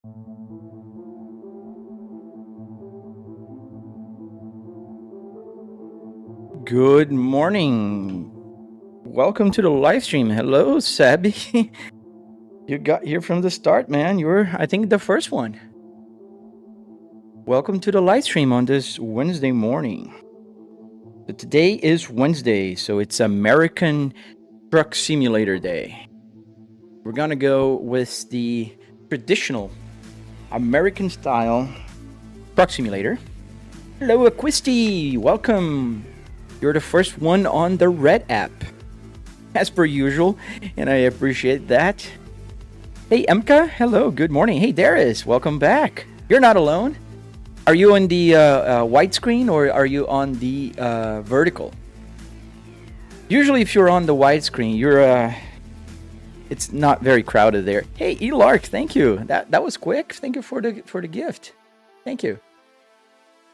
Good morning. Welcome to the live stream. Hello, Sabby. You got here from the start, man. You're, I think, the first one. Welcome to the live stream on this Wednesday morning. So today is Wednesday, so it's American Truck Simulator Day. We're gonna go with the traditional American style truck simulator. Hello, Acquisti. Welcome. You're the first one on the Red app, as per usual, and I appreciate that. Hey, Emka. Hello. Good morning. Hey, Darius. Welcome back. You're not alone. Are you on the widescreen or are you on the vertical? Usually, if you're on the widescreen, you're it's not very crowded there. Hey, Elark. Thank you. That was quick. Thank you for the gift. Thank you.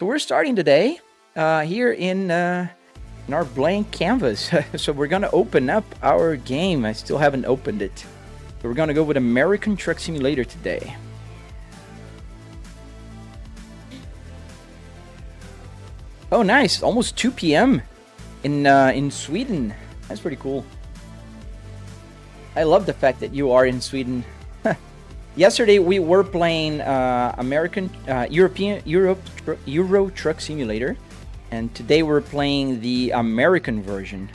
So we're starting today here in our blank canvas. So we're gonna open up our game. I still haven't opened it. So we're gonna go with American Truck Simulator today. Oh, nice! Almost 2 p.m. in Sweden. That's pretty cool. I love the fact that you are in Sweden. Yesterday we were playing Euro Truck Simulator. And today we're playing the American version.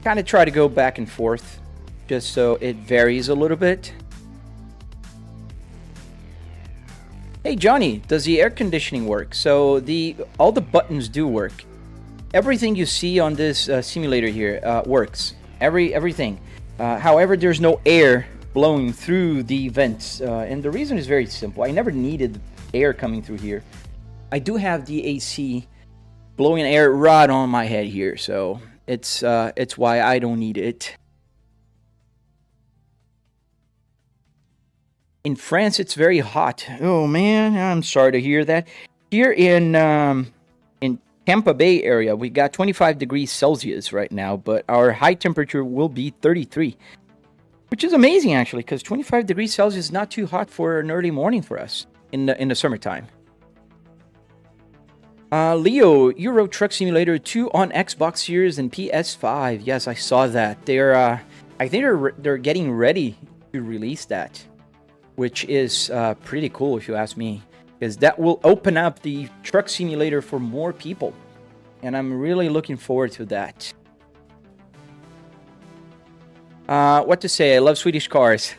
Kind of try to go back and forth, just so it varies a little bit. Hey Johnny, does the air conditioning work? So all the buttons do work. Everything you see on this simulator here works. Everything. However, there's no air blowing through the vents, and the reason is very simple. I never needed air coming through here. I do have the AC blowing air right on my head here, so it's why I don't need it. In France, it's very hot. Oh man, I'm sorry to hear that. Here in Tampa Bay area, we got 25 degrees Celsius right now, but our high temperature will be 33, which is amazing actually, because 25 degrees Celsius is not too hot for an early morning for us in the summertime. Leo, Euro Truck Simulator 2 on Xbox Series and PS5. Yes, I saw that. I think they're getting ready to release that, which is pretty cool if you ask me, because that will open up the truck simulator for more people, and I'm really looking forward to that. What to say? I love Swedish cars.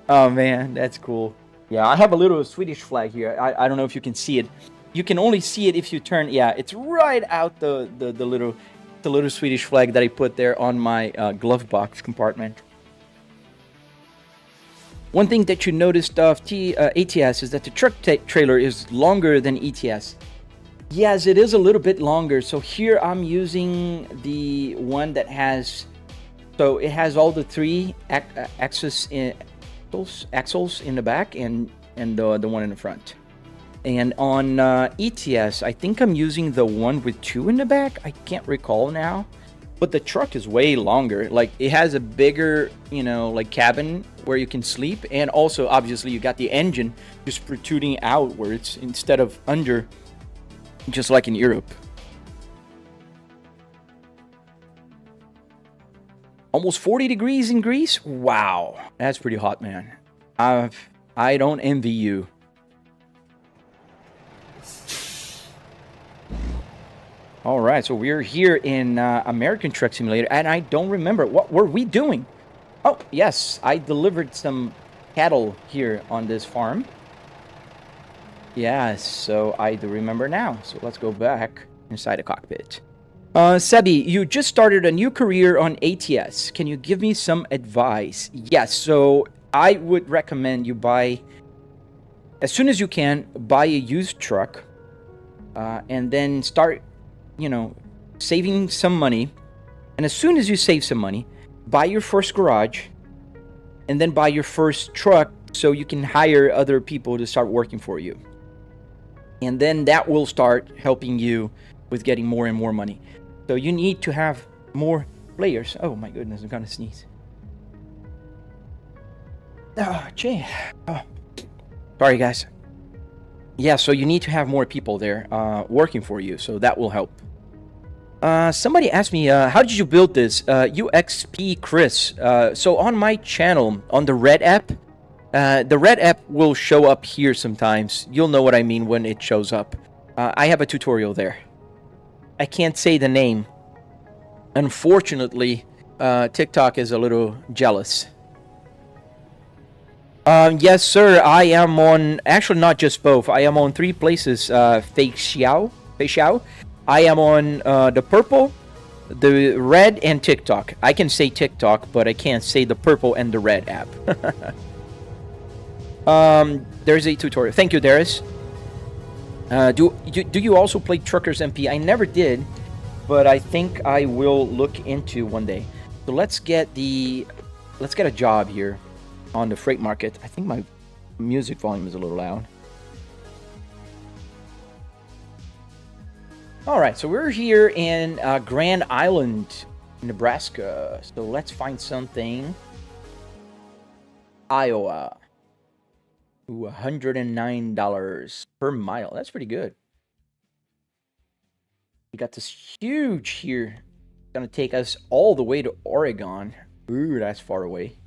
Oh man, that's cool. Yeah, I have a little Swedish flag here. I don't know if you can see it. You can only see it if you turn. Yeah, it's right out the little Swedish flag that I put there on my glove box compartment. One thing that you noticed of ATS is that the truck trailer is longer than ETS. Yes, it is a little bit longer. So here I'm using the one that has, so it has all the three axles in the back and the one in the front. And on ETS, I think I'm using the one with two in the back. I can't recall now, but the truck is way longer. Like it has a bigger, like cabin where you can sleep, and also obviously you got the engine just protruding outwards instead of under, just like in Europe. Almost 40 degrees in Greece. Wow, that's pretty hot, man. I don't envy you. All right, so we're here in American Truck Simulator, and I don't remember, what were we doing? Oh, yes, I delivered some cattle here on this farm. Yeah, so I do remember now. So let's go back inside the cockpit. Sebi, you just started a new career on ATS. Can you give me some advice? Yes, so I would recommend you buy, as soon as you can, buy a used truck, and then start, saving some money. And as soon as you save some money, buy your first garage, and then buy your first truck so you can hire other people to start working for you. And then that will start helping you with getting more and more money. So you need to have more players. Oh my goodness, I'm gonna sneeze. Gee. Oh. Sorry, guys. Yeah, so you need to have more people there working for you, so that will help. Somebody asked me, how did you build this? UXP Chris. So on my channel, on the Red app, the Red app will show up here sometimes. You'll know what I mean when it shows up. I have a tutorial there. I can't say the name. Unfortunately, TikTok is a little jealous. Yes, sir. I am on, actually not just both. I am on 3 places. Feixiao. I am on the purple, the red, and TikTok. I can say TikTok, but I can't say the purple and the red app. There's a tutorial. Thank you, Darius. Do you also play Truckers MP? I never did, but I think I will look into one day. So let's get a job here on the freight market. I think my music volume is a little loud. All right, so we're here in Grand Island, Nebraska. So let's find something. Iowa. Ooh, $109 per mile. That's pretty good. We got this huge here. It's gonna take us all the way to Oregon. Ooh, that's far away.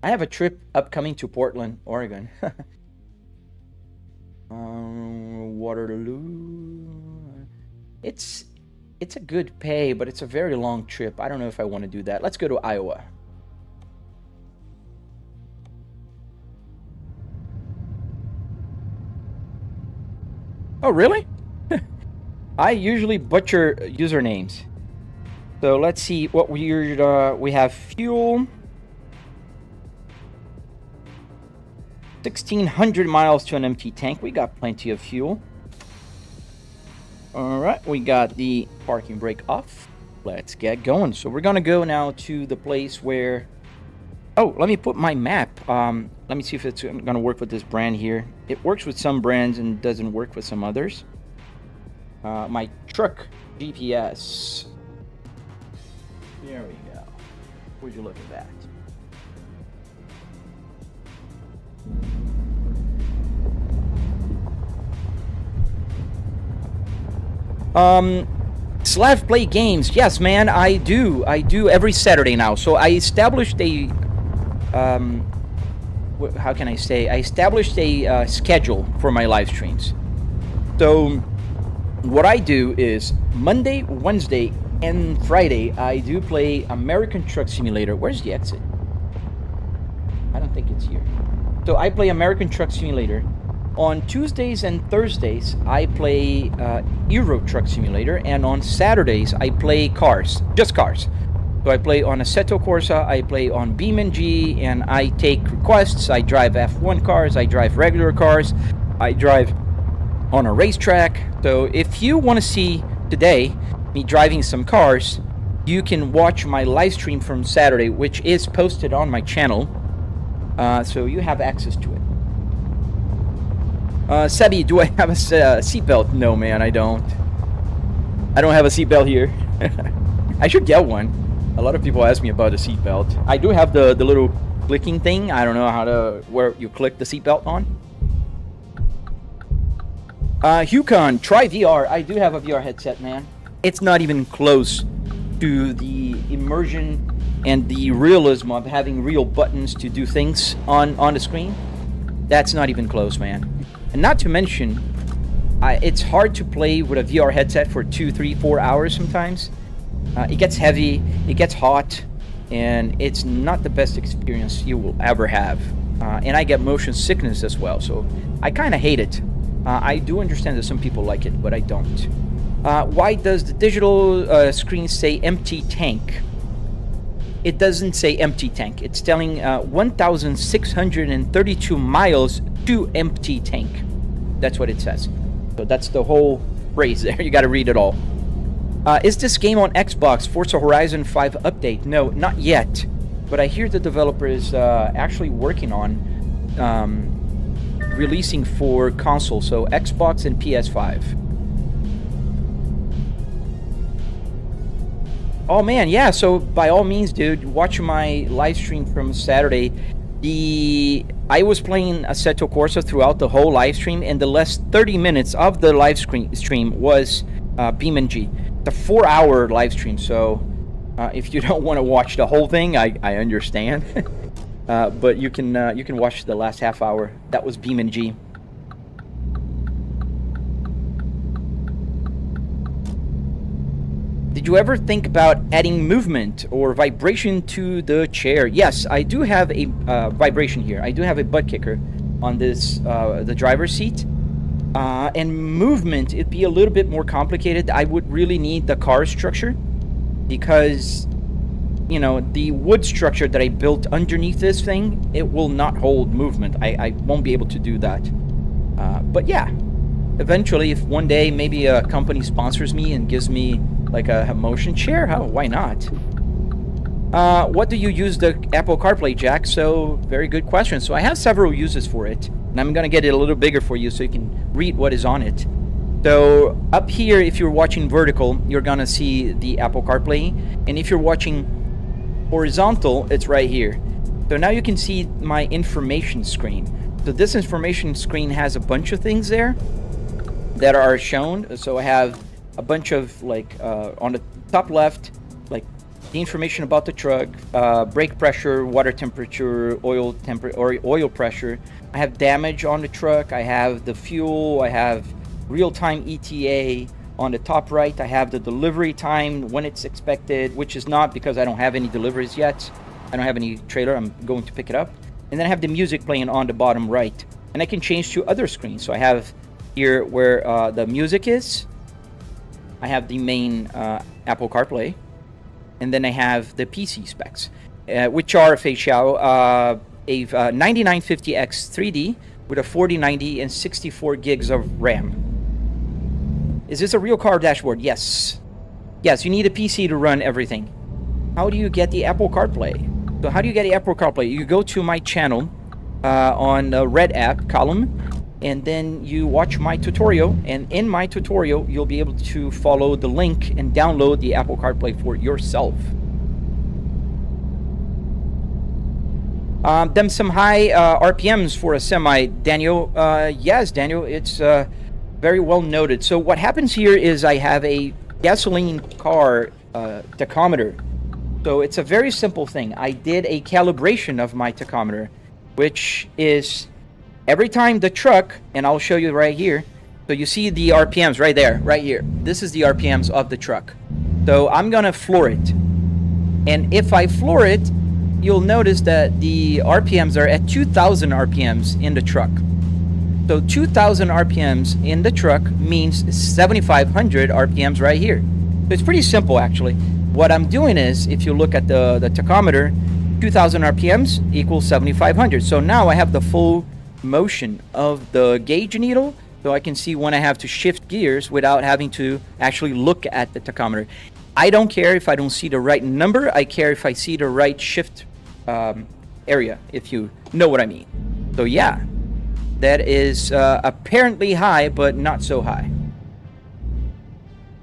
I have a trip upcoming to Portland, Oregon. Waterloo. It's a good pay, but it's a very long trip. I don't know if I want to do that. Let's go to Iowa. Oh, really? I usually butcher usernames. So let's see what we have. Fuel. 1,600 miles to an empty tank. We got plenty of fuel. All right, we got the parking brake off. Let's get going. So we're gonna go now to the place where... Oh, let me put my map. Let me see if it's gonna work with this brand here. It works with some brands and doesn't work with some others. My truck GPS. There we go. Would you look at that? Slav play games. Yes, man, I do every Saturday now. So I established a how can I say? I established a schedule for my live streams. So what I do is Monday, Wednesday, and Friday I do play American Truck Simulator. Where's the exit? I don't think it's here. So I play American Truck Simulator. On Tuesdays and Thursdays, I play Euro Truck Simulator, and on Saturdays, I play cars, just cars. So I play on Assetto Corsa, I play on BeamNG, and I take requests. I drive F1 cars, I drive regular cars, I drive on a racetrack. So if you want to see today me driving some cars, you can watch my live stream from Saturday, which is posted on my channel. So you have access to it. Sebi, do I have a seatbelt? No, man, I don't. I don't have a seatbelt here. I should get one. A lot of people ask me about a seatbelt. I do have the little clicking thing. I don't know where you click the seatbelt on. Hucon, try VR. I do have a VR headset, man. It's not even close to the immersion and the realism of having real buttons to do things on the screen. That's not even close, man. And not to mention, it's hard to play with a VR headset for 2, 3, 4 hours sometimes. It gets heavy, it gets hot, and it's not the best experience you will ever have. And I get motion sickness as well, so I kind of hate it. I do understand that some people like it, but I don't. Why does the digital screen say empty tank? It doesn't say empty tank. It's telling 1,632 miles to empty tank. That's what it says. So that's the whole phrase there. You got to read it all. Is this game on Xbox? Forza Horizon 5 update? No, not yet. But I hear the developer is actually working on releasing for console, so Xbox and PS5. Oh man, yeah, so by all means, dude, watch my live stream from Saturday. I was playing Assetto Corsa throughout the whole live stream, and the last 30 minutes of the live stream was BeamNG. It's a 4-hour live stream, so if you don't want to watch the whole thing, I understand. But you can watch the last half hour. That was BeamNG. Did you ever think about adding movement or vibration to the chair? Yes, I do have a vibration here. I do have a butt kicker on this the driver's seat. And movement, it'd be a little bit more complicated. I would really need the car structure because, you know, the wood structure that I built underneath this thing, it will not hold movement. I won't be able to do that. But yeah, eventually, if one day maybe a company sponsors me and gives me like a motion chair, why not? What do you use the Apple CarPlay jack? So, very good question. So I have several uses for it, and I'm gonna get it a little bigger for you so you can read what is on it. So up here, if you're watching vertical, you're gonna see the Apple CarPlay, and if you're watching horizontal, it's right here. So now you can see my information screen. So this information screen has a bunch of things there that are shown. So I have a bunch of like on the top left, like the information about the truck, brake pressure, water temperature, oil pressure. I have damage on the truck. I have the fuel. I have real-time ETA. On the top right, I have the delivery time, when it's expected, which is not because I don't have any deliveries yet. I don't have any trailer. I'm going to pick it up. And then I have the music playing on the bottom right. And I can change to other screens. So I have here where the music is. I have the main Apple CarPlay, and then I have the PC specs, which are a 9950X 3D with a 4090 and 64 gigs of RAM. Is this a real car dashboard? Yes. Yes, you need a PC to run everything. How do you get the Apple CarPlay? So how do you get the Apple CarPlay? You go to my channel on the Red app column, and then you watch my tutorial, and in my tutorial you'll be able to follow the link and download the Apple CarPlay for yourself. Them some high RPMs for a semi, Daniel. Yes, Daniel, it's very well noted. So what happens here is I have a gasoline car tachometer. So it's a very simple thing. I did a calibration of my tachometer, which is every time the truck, and I'll show you right here. So you see the RPMs right there, right here. This is the RPMs of the truck. So I'm gonna floor it. And if I floor it, you'll notice that the RPMs are at 2000 RPMs in the truck. So 2000 RPMs in the truck means 7500 RPMs right here. So it's pretty simple actually. What I'm doing is, if you look at the tachometer, 2000 RPMs equals 7500. So now I have the full motion of the gauge needle, so I can see when I have to shift gears without having to actually look at the tachometer. I don't care if I don't see the right number. I care if I see the right shift area, if you know what I mean. So yeah, that is apparently high, but not so high.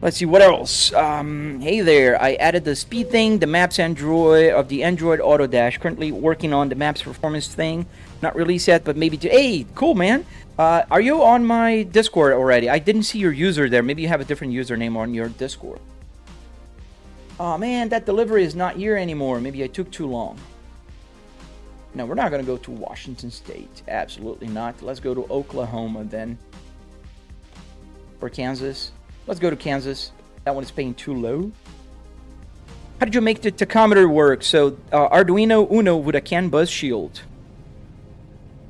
Let's see what else. Hey there, I added the speed thing, the maps Android of the Android Auto Dash. Currently working on the maps performance thing. Not released yet, but maybe hey, cool man. Are you on my Discord already? I didn't see your user there. Maybe you have a different username on your Discord. Oh man, that delivery is not here anymore. Maybe I took too long. No, we're not gonna go to Washington State. Absolutely not. Let's go to Oklahoma then. Or Kansas. Let's go to Kansas. That one is paying too low. How did you make the tachometer work? So, Arduino Uno with a CAN bus shield.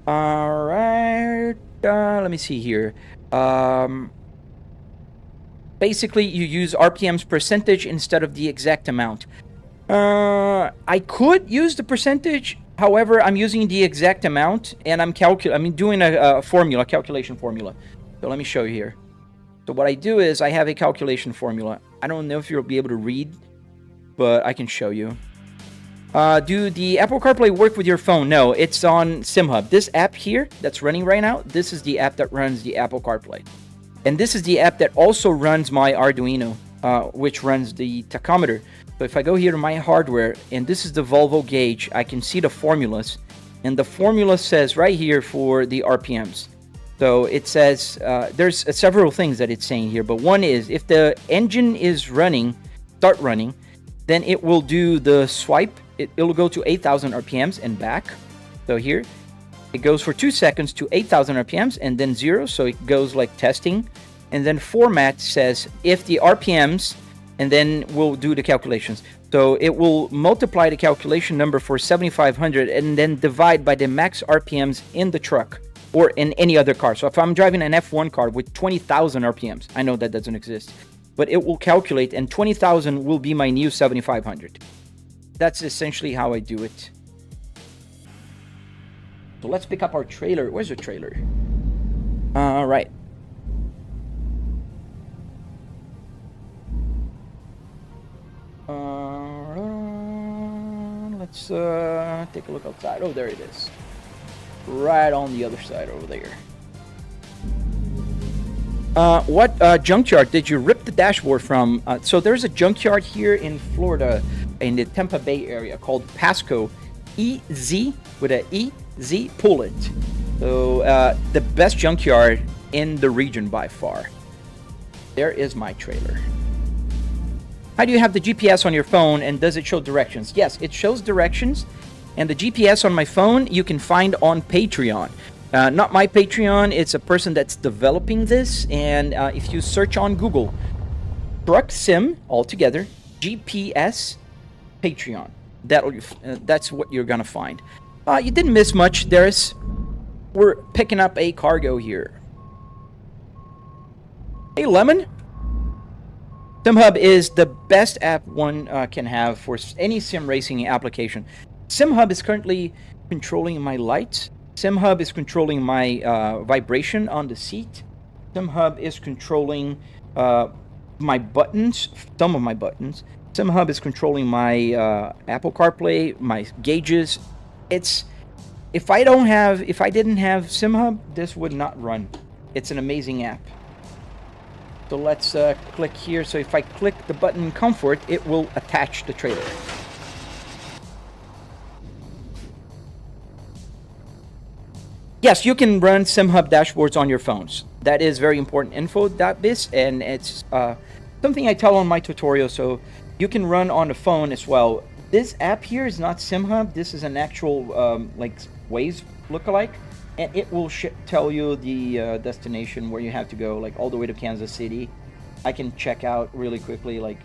Alright. Let me see here. Basically, you use RPM's percentage instead of the exact amount. I could use the percentage. However, I'm using the exact amount, and I'm doing a formula, calculation formula. So let me show you here. So what I do is I have a calculation formula. I don't know if you'll be able to read, but I can show you. Do the Apple CarPlay work with your phone? No, it's on SimHub. This app here that's running right now, this is the app that runs the Apple CarPlay. And this is the app that also runs my Arduino, which runs the tachometer. So if I go here to my hardware, and this is the Volvo gauge, I can see the formulas. And the formula says right here for the RPMs. So it says there's several things that it's saying here, but one is if the engine is running, start running, then it will do the swipe. It'll go to 8,000 RPMs and back. So here, it goes for 2 seconds to 8,000 RPMs and then 0. So it goes like testing. And then format says if the RPMs, and then we'll do the calculations. So it will multiply the calculation number for 7,500 and then divide by the max RPMs in the truck or in any other car. So if I'm driving an F1 car with 20,000 RPMs, I know that doesn't exist, but it will calculate, and 20,000 will be my new 7,500. That's essentially how I do it. So let's pick up our trailer. Where's the trailer? All right. Let's take a look outside. Oh, there it is. Right on the other side over there. What junkyard did you rip the dashboard from? So there's a junkyard here in Florida, in the Tampa Bay area, called Pasco. EZ with a EZ Pull-It. So the best junkyard in the region by far. There is my trailer. How do you have the GPS on your phone, and does it show directions? Yes, it shows directions, and the GPS on my phone you can find on Patreon. Not my Patreon, it's a person that's developing this, and if you search on Google, Truck Sim, altogether, GPS, Patreon, that's what you're gonna find. You didn't miss much. We're picking up a cargo here. Hey, Lemon. SimHub is the best app one can have for any sim racing application. SimHub is currently controlling my lights. SimHub is controlling my vibration on the seat. SimHub is controlling my buttons, some of my buttons. SimHub is controlling my Apple CarPlay, my gauges. If I didn't have SimHub, this would not run. It's an amazing app. So let's click here. So if I click the button Comfort, it will attach the trailer. Yes, you can run SimHub dashboards on your phones. That is very important info.biz, and it's something I tell on my tutorial, so you can run on the phone as well. This app here is not SimHub. This is an actual like Waze lookalike. And it will tell you the destination where you have to go, like all the way to Kansas City. I can check out really quickly, like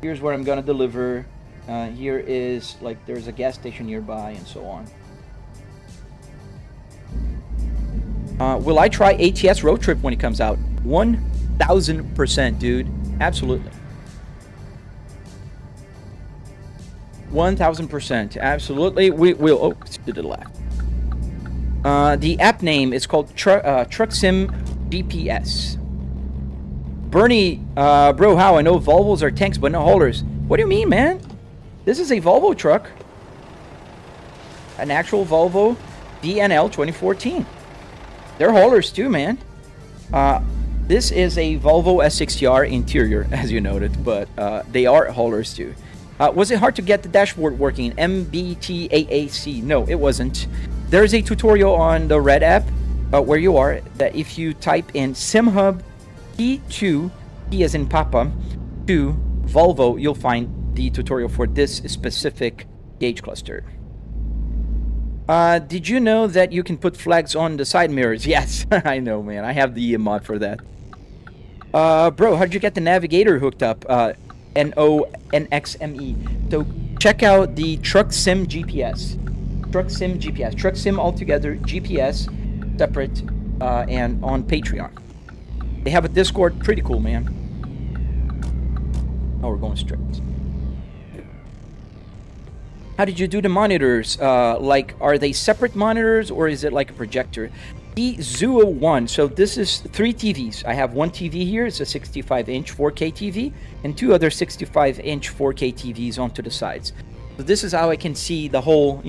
here's where I'm gonna deliver. Here is, like, there's a gas station nearby, and so on. Will I try ATS Road Trip when it comes out? 1,000%, dude. Absolutely. 1,000%. Absolutely. We will. Oh, to the left. The app name is called Truck Sim GPS. Bernie, bro, how? I know Volvos are tanks, but no haulers. What do you mean, man? This is a Volvo truck. An actual Volvo VNL 2014. They're haulers too, man. This is a Volvo S60R interior, as you noted, but they are haulers too. Was it hard to get the dashboard working? MBTAAC. No, it wasn't. There's a tutorial on the Red app where you are, that if you type in SimHub P2, P as in Papa, to Volvo, you'll find the tutorial for this specific gauge cluster. Did you know that you can put flags on the side mirrors? Yes, I know, man. I have the mod for that. Bro, how'd you get the navigator hooked up? NONXME. So check out the Truck Sim GPS. Truck Sim GPS. Truck Sim altogether, GPS, separate, and on Patreon. They have a Discord. Pretty cool, man. Oh, we're going straight. How did you do the monitors? Like, are they separate monitors, or is it like a projector? D01. So this is 3 TVs. I have one TV here. It's a 65-inch 4K TV, and 2 other 65-inch 4K TVs onto the sides. So this is how I can see the whole,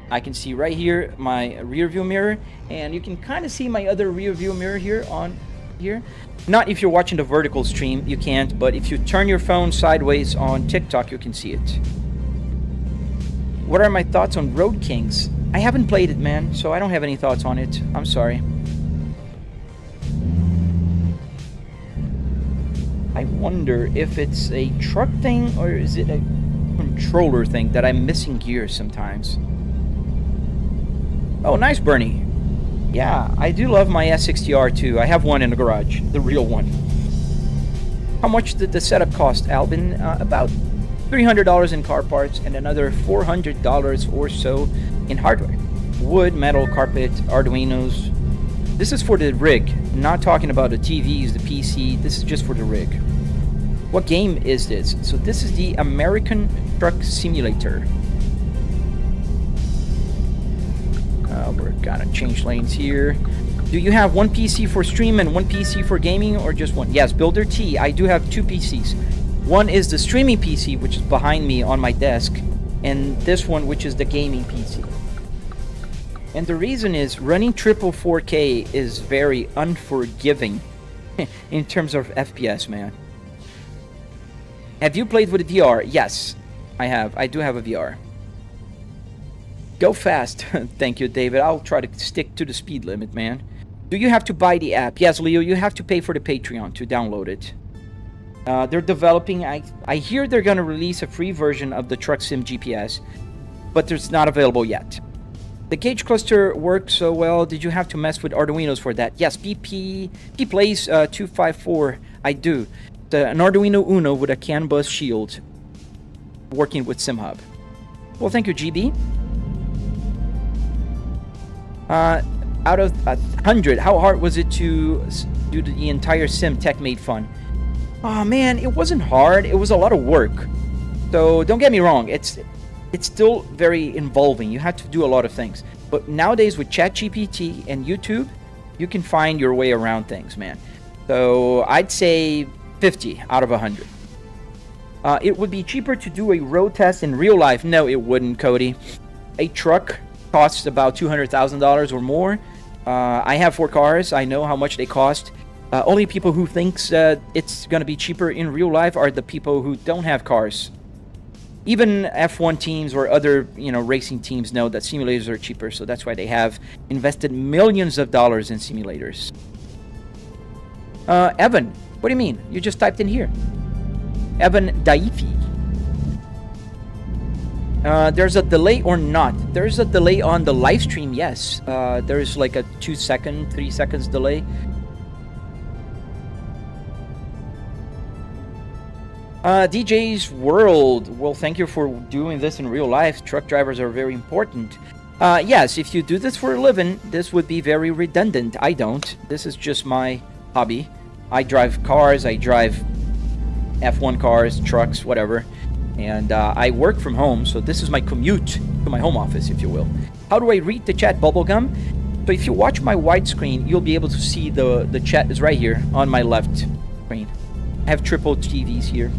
I can see right here my rear view mirror, and you can kind of see my other rear view mirror here on here. Not if you're watching the vertical stream, you can't, but if you turn your phone sideways on TikTok, you can see it. What are my thoughts on Road Kings? I haven't played it, man, so I don't have any thoughts on it. I'm sorry. I wonder if it's a truck thing or is it a controller thing that I'm missing gears sometimes. Oh, nice, Bernie. Yeah, I do love my S60R too. I have one in the garage, the real one. How much did the setup cost, Albin? About $300 in car parts and another $400 or so in hardware. Wood, metal, carpet, Arduinos. This is for the rig. I'm not talking about the TVs, the PC. This is just for the rig. What game is this? So this is the American Truck Simulator. We're gonna change lanes here. Do you have one PC for stream and one PC for gaming, or just one? Yes, Builder T. I do have two PCs. One is the streaming PC, which is behind me on my desk, and this one, which is the gaming PC. And the reason is running triple 4K is very unforgiving in terms of FPS, man. Have you played with VR? Yes, I have. I do have a VR. Go fast. Thank you, David. I'll try to stick to the speed limit, man. Do you have to buy the app? Yes, Leo, you have to pay for the Patreon to download it. They're developing, I hear they're going to release a free version of the Truck Sim GPS, but it's not available yet. The gauge cluster works so well. Did you have to mess with Arduinos for that? Yes, Plays 254. I do. An Arduino Uno with a CAN bus shield working with SimHub. Well, thank you, GB. Out of 100, how hard was it to do the entire sim tech made fun? Oh man, it wasn't hard. It was a lot of work. So don't get me wrong, it's still very involving. You have to do a lot of things. But nowadays with ChatGPT and YouTube, you can find your way around things, man. So I'd say 50 out of 100. It would be cheaper to do a road test in real life. No, it wouldn't, Cody. A truck costs about $200,000 or more. I have 4 cars. I know how much they cost. Only people who thinks it's going to be cheaper in real life are the people who don't have cars. Even F1 teams or other, racing teams know that simulators are cheaper, so that's why they have invested millions of dollars in simulators. Evan, what do you mean? You just typed in here. Evan Daifi. There's a delay or not? There's a delay on the live stream, yes. There's like a 2-second, 3 seconds delay. DJ's World. Well, thank you for doing this in real life. Truck drivers are very important. Yes, if you do this for a living, this would be very redundant. I don't. This is just my hobby. I drive cars. I drive F1 cars, trucks, whatever. And I work from home, so this is my commute to my home office, if you will. How do I read the chat, Bubblegum? So if you watch my widescreen, you'll be able to see the chat is right here on my left screen. I have triple TVs here.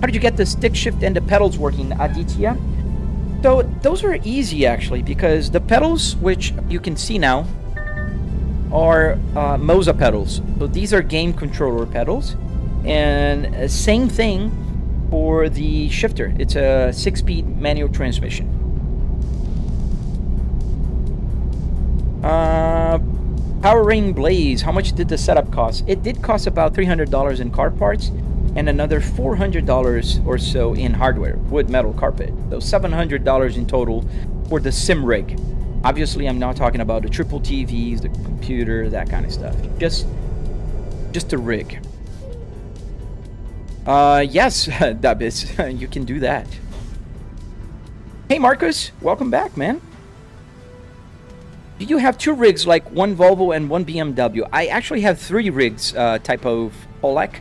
How did you get the stick shift and the pedals working, Aditya? So those are easy, actually, because the pedals, which you can see now, are Moza pedals. So these are game controller pedals. And same thing for the shifter. It's a 6-speed manual transmission. Powering Blaze, how much did the setup cost? It did cost about $300 in car parts and another $400 or so in hardware, wood, metal, carpet. So $700 in total for the sim rig. Obviously, I'm not talking about the triple TVs, the computer, that kind of stuff. Just a rig. Yes, Dabis, you can do that. Hey, Marcus, welcome back, man. Do you have 2 rigs, like one Volvo and one BMW? I actually have 3 rigs, type of Polak.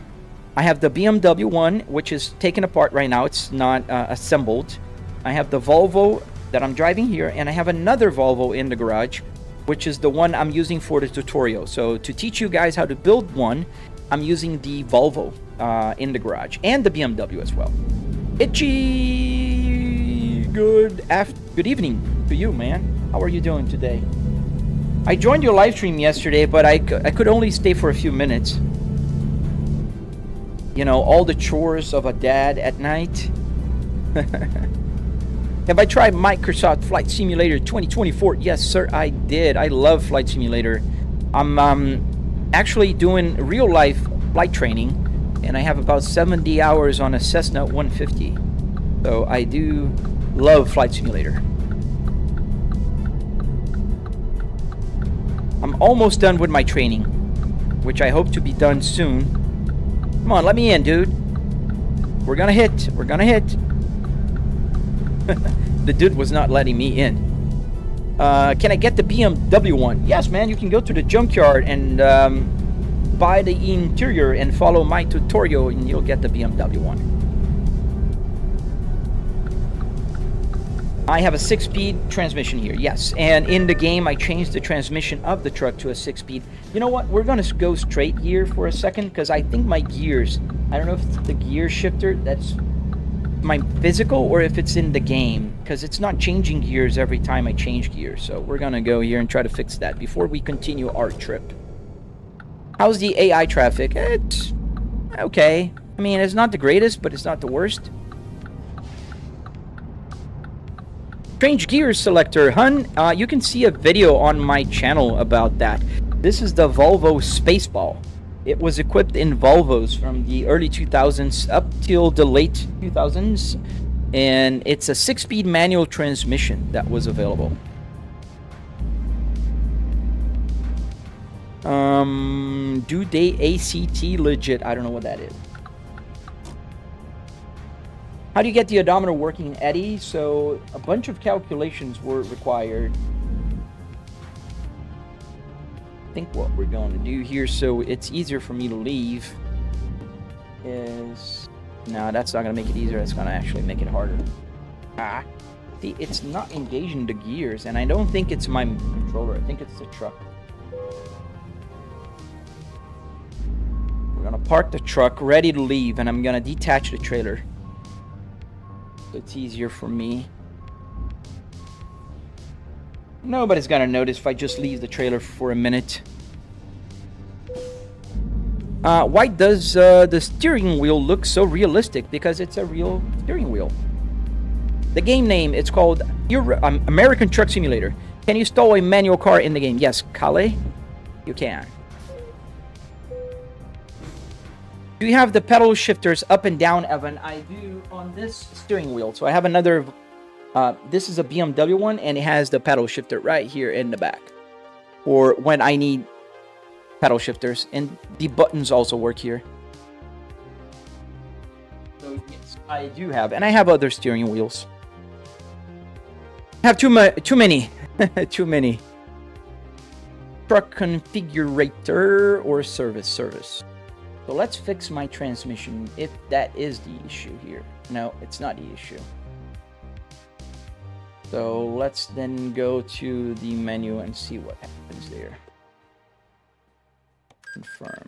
I have the BMW one, which is taken apart right now. It's not assembled. I have the Volvo that I'm driving here, and I have another Volvo in the garage, which is the one I'm using for the tutorial. So to teach you guys how to build one, I'm using the Volvo in the garage, and the BMW as well. Itchy, good evening to you, man. How are you doing today? I joined your live stream yesterday, but I could only stay for a few minutes. You know, all the chores of a dad at night. Have I tried Microsoft Flight Simulator 2024? Yes, sir, I did. I love Flight Simulator. I'm actually doing real-life flight training, and I have about 70 hours on a Cessna 150. So I do love Flight Simulator. I'm almost done with my training, which I hope to be done soon. Come on, let me in, dude. We're gonna hit. We're gonna hit. The dude was not letting me in. Can I get the BMW one? Yes, man. You can go to the junkyard and buy the interior and follow my tutorial, and you'll get the BMW one. I have a 6-speed transmission here, yes. And in the game, I changed the transmission of the truck to a 6-speed. You know what? We're going to go straight here for a second, because I think my gears, I don't know if it's the gear shifter that's my physical or if it's in the game, because it's not changing gears every time I change gears. So we're going to go here and try to fix that before we continue our trip. How's the AI traffic? It's okay. I mean, it's not the greatest, but it's not the worst. Strange gear selector, hun. You can see a video on my channel about that. This is the Volvo Spaceball. It was equipped in Volvos from the early 2000s up till the late 2000s, and it's a 6-speed manual transmission that was available. Do they ACT legit? I don't know what that is. How do you get the odometer working, Eddie? So a bunch of calculations were required. I think what we're going to do here, so it's easier for me to leave, is... No, that's not going to make it easier. That's going to actually make it harder. See, it's not engaging the gears, and I don't think it's my controller. I think it's the truck. We're going to park the truck, ready to leave, and I'm going to detach the trailer. It's easier for me. Nobody's gonna notice if I just leave the trailer for a minute. Why does the steering wheel look so realistic? Because it's a real steering wheel. The game name, it's called American Truck Simulator. Can you install a manual car in the game? Yes, Kale, you can. Do you have the pedal shifters up and down, Evan? I do on this steering wheel. So I have another, this is a BMW one, and it has the pedal shifter right here in the back. Or when I need pedal shifters, and the buttons also work here. So yes, I do have, and I have other steering wheels. I have too many, too many. Truck configurator or service. So let's fix my transmission if that is the issue here. No, it's not the issue. So let's then go to the menu and see what happens there. Confirm.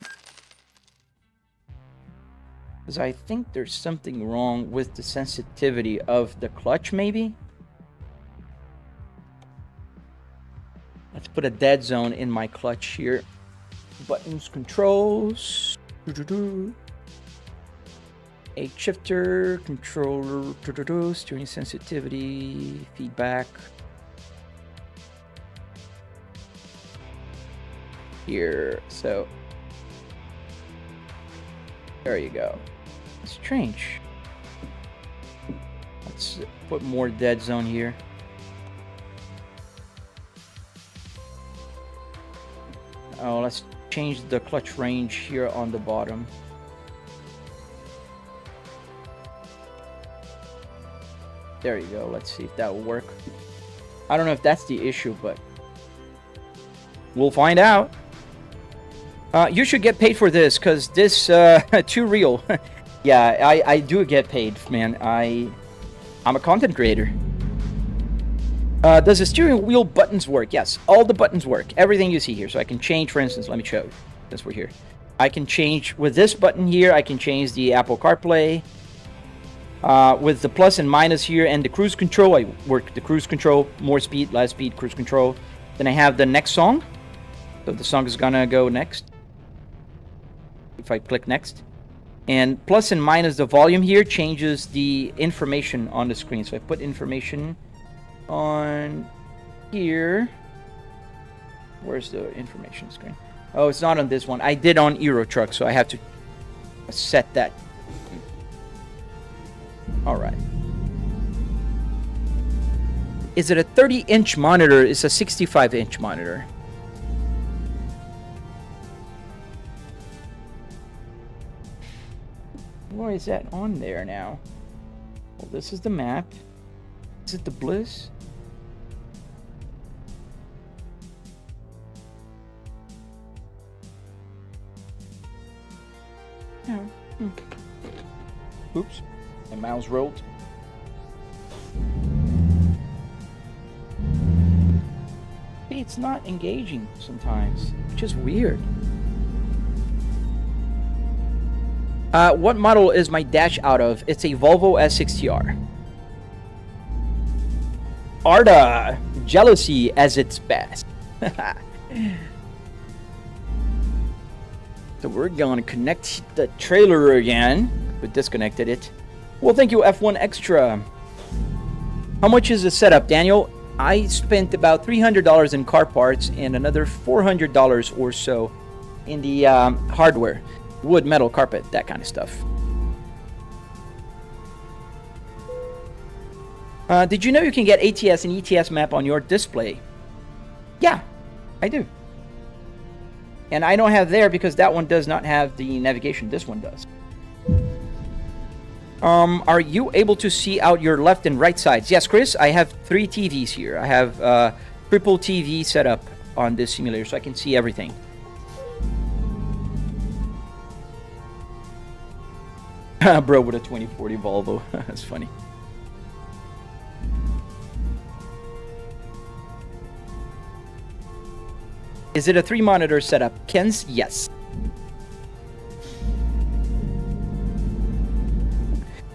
Because I think there's something wrong with the sensitivity of the clutch, maybe? Let's put a dead zone in my clutch here. Buttons, controls. A shifter, controller, steering sensitivity, feedback. Here, so there you go. Strange. Let's put more dead zone here. Oh, let's change the clutch range here on the bottom. There you go. Let's see if that will work. I don't know if that's the issue, but we'll find out. You should get paid for this, because this too real. Yeah, I do get paid, man. I'm a content creator. Does the steering wheel buttons work? Yes, all the buttons work. Everything you see here. So I can change, for instance, let me show you, since we're here. I can change, with this button here, I can change the Apple CarPlay. With the plus and minus here and the cruise control, I work the cruise control, more speed, less speed, cruise control. Then I have the next song. So the song is gonna go next. If I click next. And plus and minus the volume here changes the information on the screen. So I put information on here. Where's the information screen? Oh, it's not on this one. I did on Euro Truck, so I have to set that. All right. Is it a 30-inch monitor? It's a 65-inch monitor. Why is that on there now? Well, this is the map. Is it the Bliss? No. Oops. My mouse rolled. It's not engaging sometimes, which is weird. What model is my dash out of? It's a Volvo S60R. Arda, jealousy as its best. So we're gonna connect the trailer again. We disconnected it. Well, thank you, F1 Extra. How much is the setup, Daniel? I spent about $300 in car parts and another $400 or so in the hardware. Wood, metal, carpet, that kind of stuff. Did you know you can get ATS and ETS map on your display? Yeah, I do. And I don't have there because that one does not have the navigation. This one does. Are you able to see out your left and right sides? Yes, Chris, I have 3 TVs here. I have triple TV set up on this simulator so I can see everything. Bro with a 2040 Volvo. That's funny. Is it a 3-monitor setup? Ken's, yes.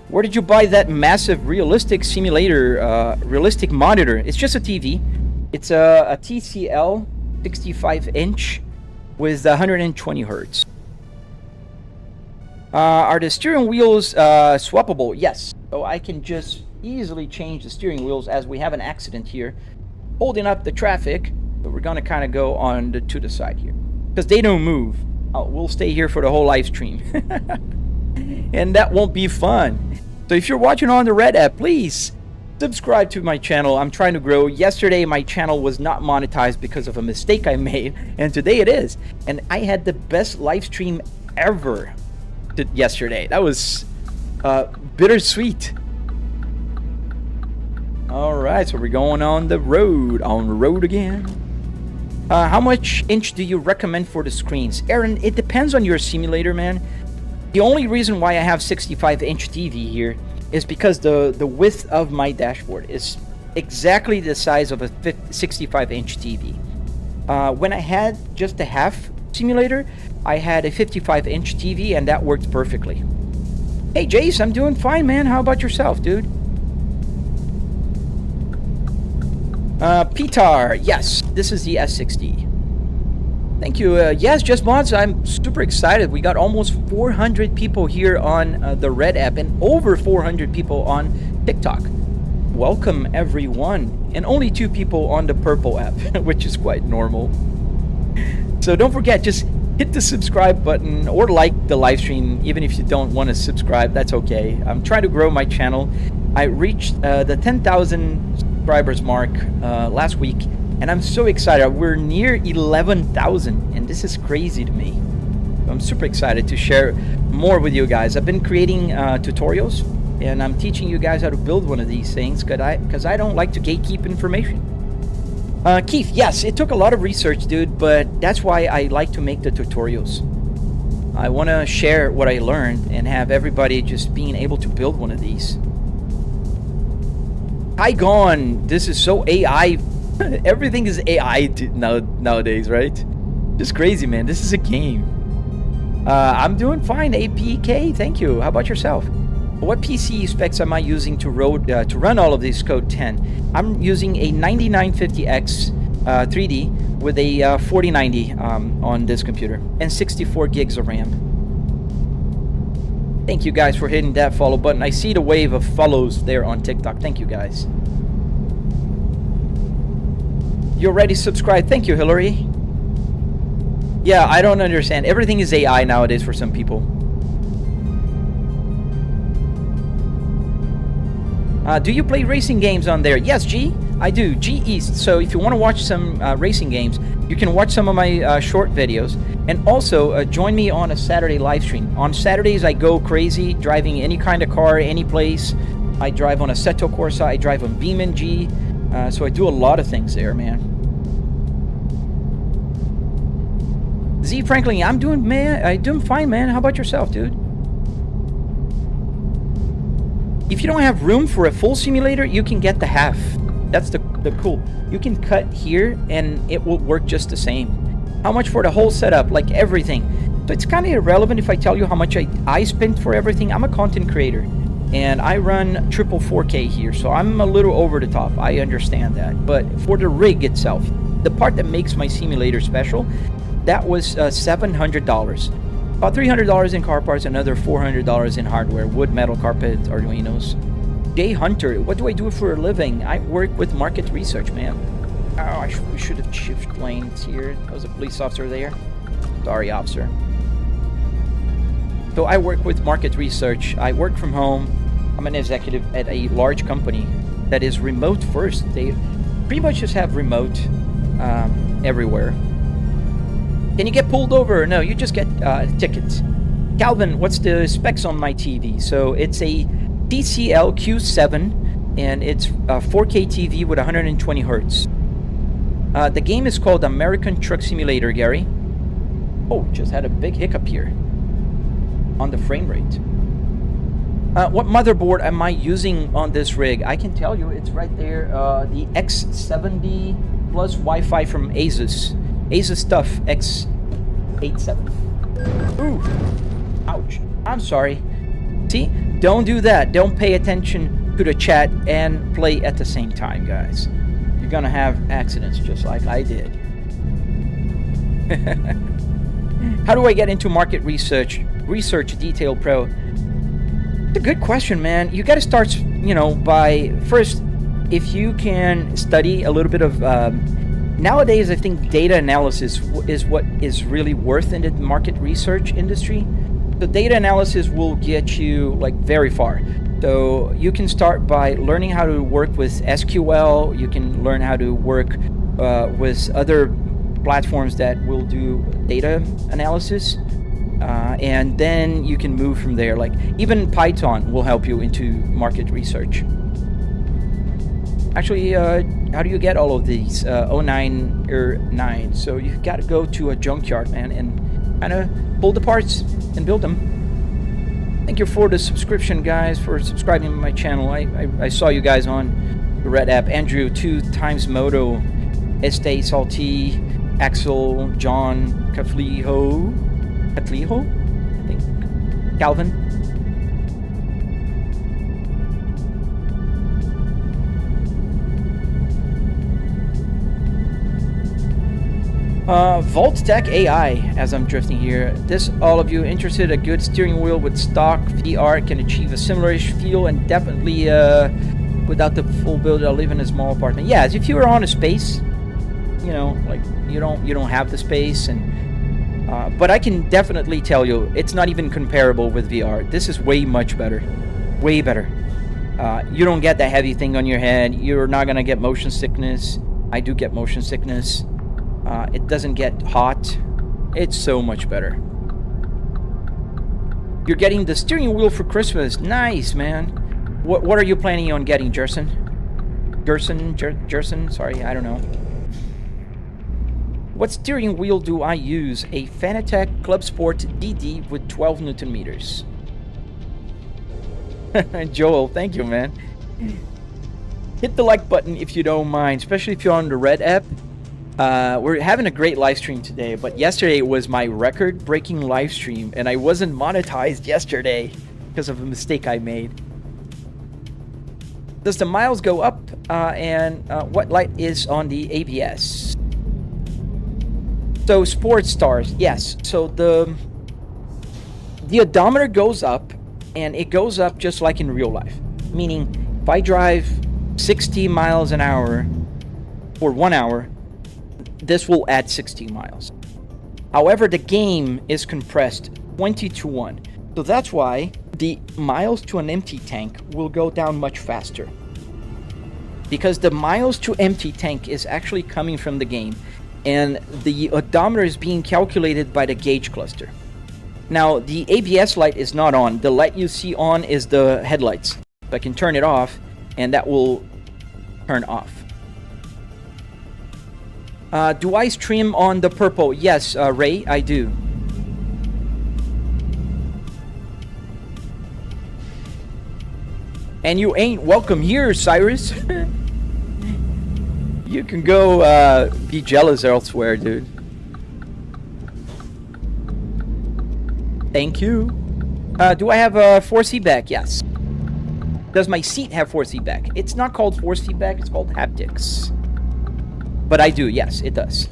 Where did you buy that massive realistic simulator, realistic monitor? It's just a TV. It's a TCL 65-inch with 120 hertz. Are the steering wheels swappable? Yes. So I can just easily change the steering wheels as we have an accident here holding up the traffic. But we're gonna kind of go on to the side here because they don't move. We'll stay here for the whole live stream. And that won't be fun. So if you're watching on the Red app, please subscribe to my channel. I'm trying to grow. Yesterday my channel was not monetized because of a mistake I made, and today it is. And I had the best live stream ever yesterday. That was bittersweet. All right, so we're going on the road again. How much inch do you recommend for the screens? Aaron, it depends on your simulator, man. The only reason why I have 65-inch TV here is because the width of my dashboard is exactly the size of a 65-inch TV. When I had just a half simulator, I had a 55-inch TV, and that worked perfectly. Hey, Jace, I'm doing fine, man. How about yourself, dude? Pitar, yes, this is the S60. Thank you. Yes, Just Mods, I'm super excited. We got almost 400 people here on the Red app and over 400 people on TikTok. Welcome, everyone. And only 2 people on the Purple app, which is quite normal. So don't forget, just hit the subscribe button or like the live stream. Even if you don't want to subscribe, that's okay. I'm trying to grow my channel. I reached the 10,000 subscribers mark last week, and I'm so excited. We're near 11,000, and this is crazy to me. I'm super excited to share more with you guys. I've been creating tutorials, and I'm teaching you guys how to build one of these things because I don't like to gatekeep information. Keith, yes, it took a lot of research, dude, but that's why I like to make the tutorials. I want to share what I learned and have everybody just being able to build one of these. Hi, Gone. This is so AI. Everything is AI nowadays, right? Just crazy, man. This is a game. I'm doing fine, APK. Thank you. How about yourself? What PC specs am I using to run all of these Code 10? I'm using a 9950X 3D with a 4090 on this computer and 64 gigs of RAM. Thank you guys for hitting that follow button. I see the wave of follows there on TikTok. Thank you guys. You already subscribed. Thank you, Hillary. Yeah, I don't understand. Everything is AI nowadays for some people. Do you play racing games on there? Yes, G, I do. G East. So if you want to watch some racing games, you can watch some of my short videos. And also, join me on a Saturday live stream. On Saturdays, I go crazy driving any kind of car, any place. I drive on a Assetto Corsa. I drive on Beaman G. So I do a lot of things there, man. Z Franklin, I'm doing fine, man. How about yourself, dude? If you don't have room for a full simulator, you can get the half. That's the cool. You can cut here and it will work just the same. How much for the whole setup? Like everything. So it's kind of irrelevant if I tell you how much I spent for everything. I'm a content creator and I run triple 4K here, so I'm a little over the top. I understand that. But for the rig itself, the part that makes my simulator special, that was $700. About $300 in car parts, another $400 in hardware, wood, metal, carpet, Arduinos. Jay Hunter, what do I do for a living? I work with market research, man. Oh, we should have shift lanes here. There was a police officer there. Sorry, officer. So I work with market research. I work from home. I'm an executive at a large company that is remote first. They pretty much just have remote everywhere. Can you get pulled over? No, you just get tickets. Calvin, what's the specs on my TV? So it's a TCL Q7 and it's a 4K TV with 120 hertz. The game is called American Truck Simulator, Gary. Oh, just had a big hiccup here on the frame rate. What motherboard am I using on this rig? I can tell you, it's right there. The X70 plus Wi-Fi from Asus. Asus stuff X87. Ooh, ouch. I'm sorry. See, don't do that. Don't pay attention to the chat and play at the same time, guys. You're gonna have accidents just like I did. How do I get into market research? Research Detail Pro. It's a good question, man. You gotta start, by first, if you can study a little bit of nowadays, I think data analysis is what is really worth in the market research industry. The data analysis will get you very far. So you can start by learning how to work with SQL. You can learn how to work with other platforms that will do data analysis. And then you can move from there. Even Python will help you into market research. Actually, how do you get all of these? 09 or 9. So you got to go to a junkyard, man, and kind of pull the parts and build them. Thank you for the subscription, guys, for subscribing to my channel. I saw you guys on the Red app. Andrew, 2x Moto, Este Salty, Axel, John, Catliho, I think, Calvin. Voltec AI, as I'm drifting here. This, all of you interested, a good steering wheel with stock VR can achieve a similar-ish feel and definitely without the full build. I live in a small apartment. Yeah, if you were on a space, you don't have the space, and but I can definitely tell you it's not even comparable with VR. This is way much better, way better. You don't get that heavy thing on your head. You're not gonna get motion sickness. I do get motion sickness. It doesn't get hot. It's so much better. You're getting the steering wheel for Christmas. Nice, man. What are you planning on getting, Jerson? Jerson? Sorry, I don't know. What steering wheel do I use? A Fanatec Club Sport DD with 12 Newton meters. Joel, thank you, man. Hit the like button if you don't mind, especially if you're on the Red app. We're having a great live stream today, but yesterday was my record-breaking live stream, and I wasn't monetized yesterday because of a mistake I made. Does the miles go up, and what light is on the ABS? So sports stars, yes. So the odometer goes up and it goes up just like in real life. Meaning, if I drive 60 miles an hour for 1 hour, this will add 60 miles. However, the game is compressed 20-1. So that's why the miles to an empty tank will go down much faster. Because the miles to empty tank is actually coming from the game, and the odometer is being calculated by the gauge cluster. Now, the ABS light is not on. The light you see on is the headlights. So I can turn it off, and that will turn off. Do I stream on the purple? Yes, Ray, I do. And you ain't welcome here, Cyrus. You can go be jealous elsewhere, dude. Thank you. Do I have a 4C back? Yes. Does my seat have 4C back? It's not called 4C back, it's called haptics. But I do, yes, it does.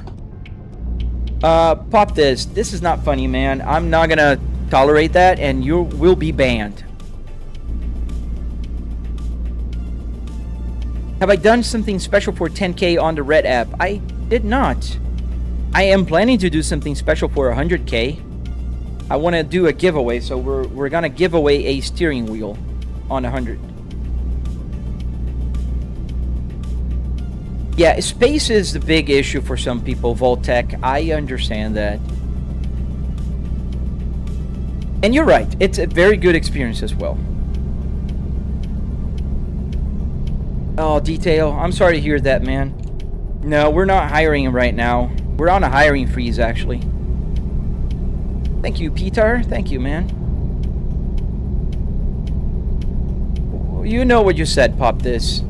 Pop this. This is not funny, man. I'm not gonna tolerate that, and you will be banned. Have I done something special for 10K on the Red app? I did not. I am planning to do something special for 100K. I want to do a giveaway, so we're gonna give away a steering wheel on 100. Yeah, space is the big issue for some people, Voltec. I understand that. And you're right, it's a very good experience as well. Oh, Detail, I'm sorry to hear that, man. No, we're not hiring him right now. We're on a hiring freeze, actually. Thank you, Peter. Thank you, man. You know what you said, Pop this.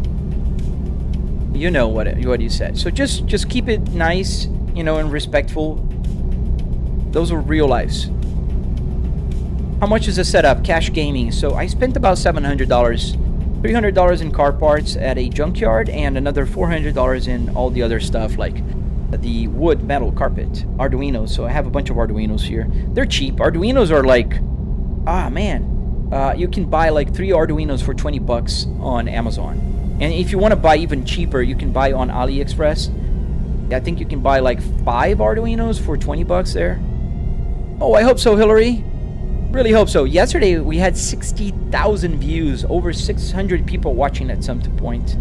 You know what you said. So just keep it nice, you know, and respectful. Those are real lives. How much is the setup? Cash gaming. So I spent about $700. $300 in car parts at a junkyard, and another $400 in all the other stuff like the wood, metal, carpet, Arduinos. So I have a bunch of Arduinos here. They're cheap. Arduinos are like, you can buy like 3 Arduinos for 20 bucks on Amazon. And if you want to buy even cheaper, you can buy on AliExpress. I think you can buy like 5 Arduinos for 20 bucks there. Oh, I hope so, Hillary. Really hope so. Yesterday we had 60,000 views, over 600 people watching at some point.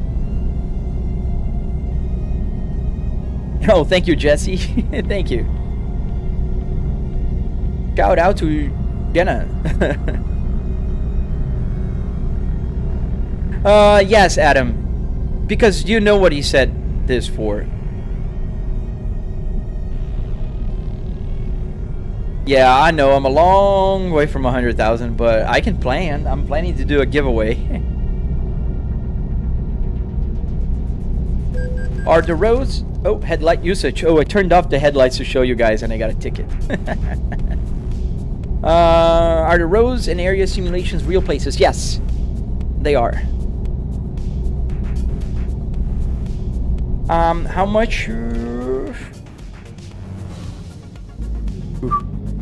Oh, thank you, Jesse. Thank you. Shout out to Jenna. Yes, Adam. Because you know what he said this for. Yeah, I know I'm a long way from 100,000, but I can plan. I'm planning to do a giveaway. Are the roads... Oh, headlight usage. Oh, I turned off the headlights to show you guys, and I got a ticket. Are the roads and area simulations real places? Yes, they are. How much...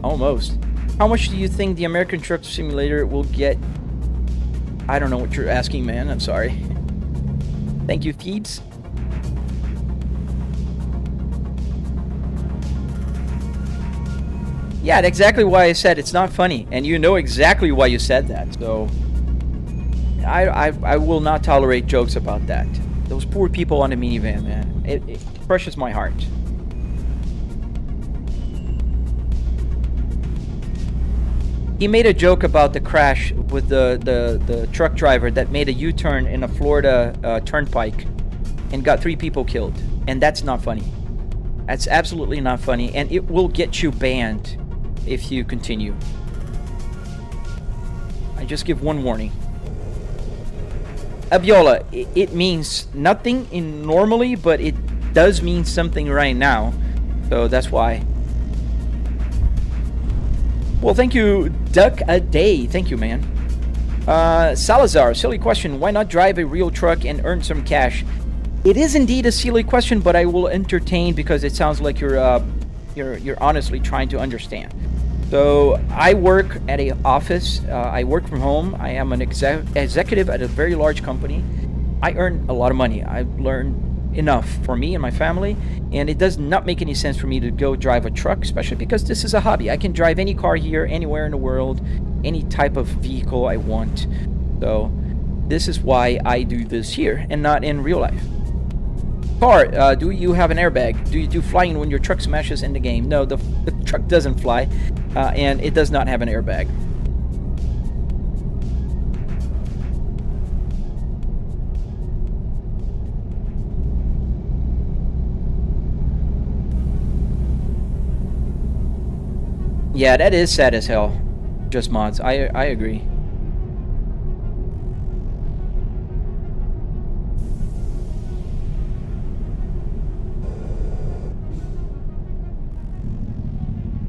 Almost. How much do you think the American Truck Simulator will get? I don't know what you're asking, man. I'm sorry. Thank you, Thebes. Yeah, that's exactly why I said it's not funny. And you know exactly why you said that. So, I will not tolerate jokes about that. Those poor people on the minivan, man. It crushes my heart. He made a joke about the crash with the truck driver that made a U-turn in a Florida turnpike and got 3 people killed. And that's not funny. That's absolutely not funny. And it will get you banned if you continue. I just give one warning. Abiola, it means nothing in normally, but it does mean something right now. So that's why. Well, thank you, Duck a Day. Thank you, man. Salazar, silly question. Why not drive a real truck and earn some cash? It is indeed a silly question, but I will entertain because it sounds like you're honestly trying to understand. So I work at a office. I work from home. I am an executive at a very large company. I earn a lot of money. I've learned enough for me and my family, and it does not make any sense for me to go drive a truck, especially because this is a hobby. I can drive any car here, anywhere in the world, any type of vehicle I want. So this is why I do this here and not in real life. Car, do you have an airbag? Do you do flying when your truck smashes in the game? No, the truck doesn't fly, and it does not have an airbag. Yeah, that is sad as hell. Just mods. I agree.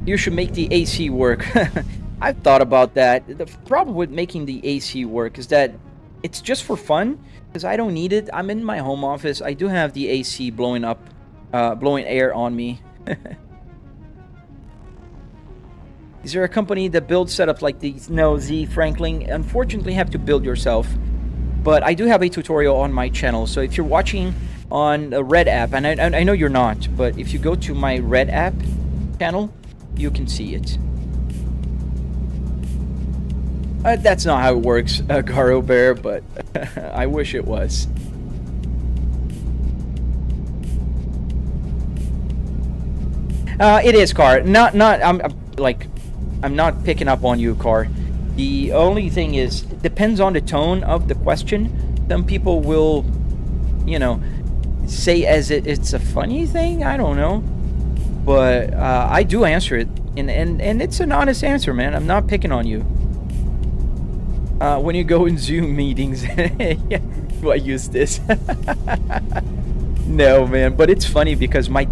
You should make the AC work. I've thought about that. The problem with making the AC work is that it's just for fun, because I don't need it. I'm in my home office. I do have the AC blowing air on me. Is there a company that builds setups like these? No, Z Franklin. Unfortunately, you have to build yourself. But I do have a tutorial on my channel. So if you're watching on a Red app, and I know you're not, but if you go to my Red app channel, you can see it. That's not how it works, Garo Bear, but I wish it was. It is, Car. I'm not picking up on you, Car. The only thing is, it depends on the tone of the question. Some people will, you know, say it's a funny thing. I don't know. But I do answer it, and it's an honest answer, man. I'm not picking on you. When you go in Zoom meetings, do I use this? No, man. But it's funny because my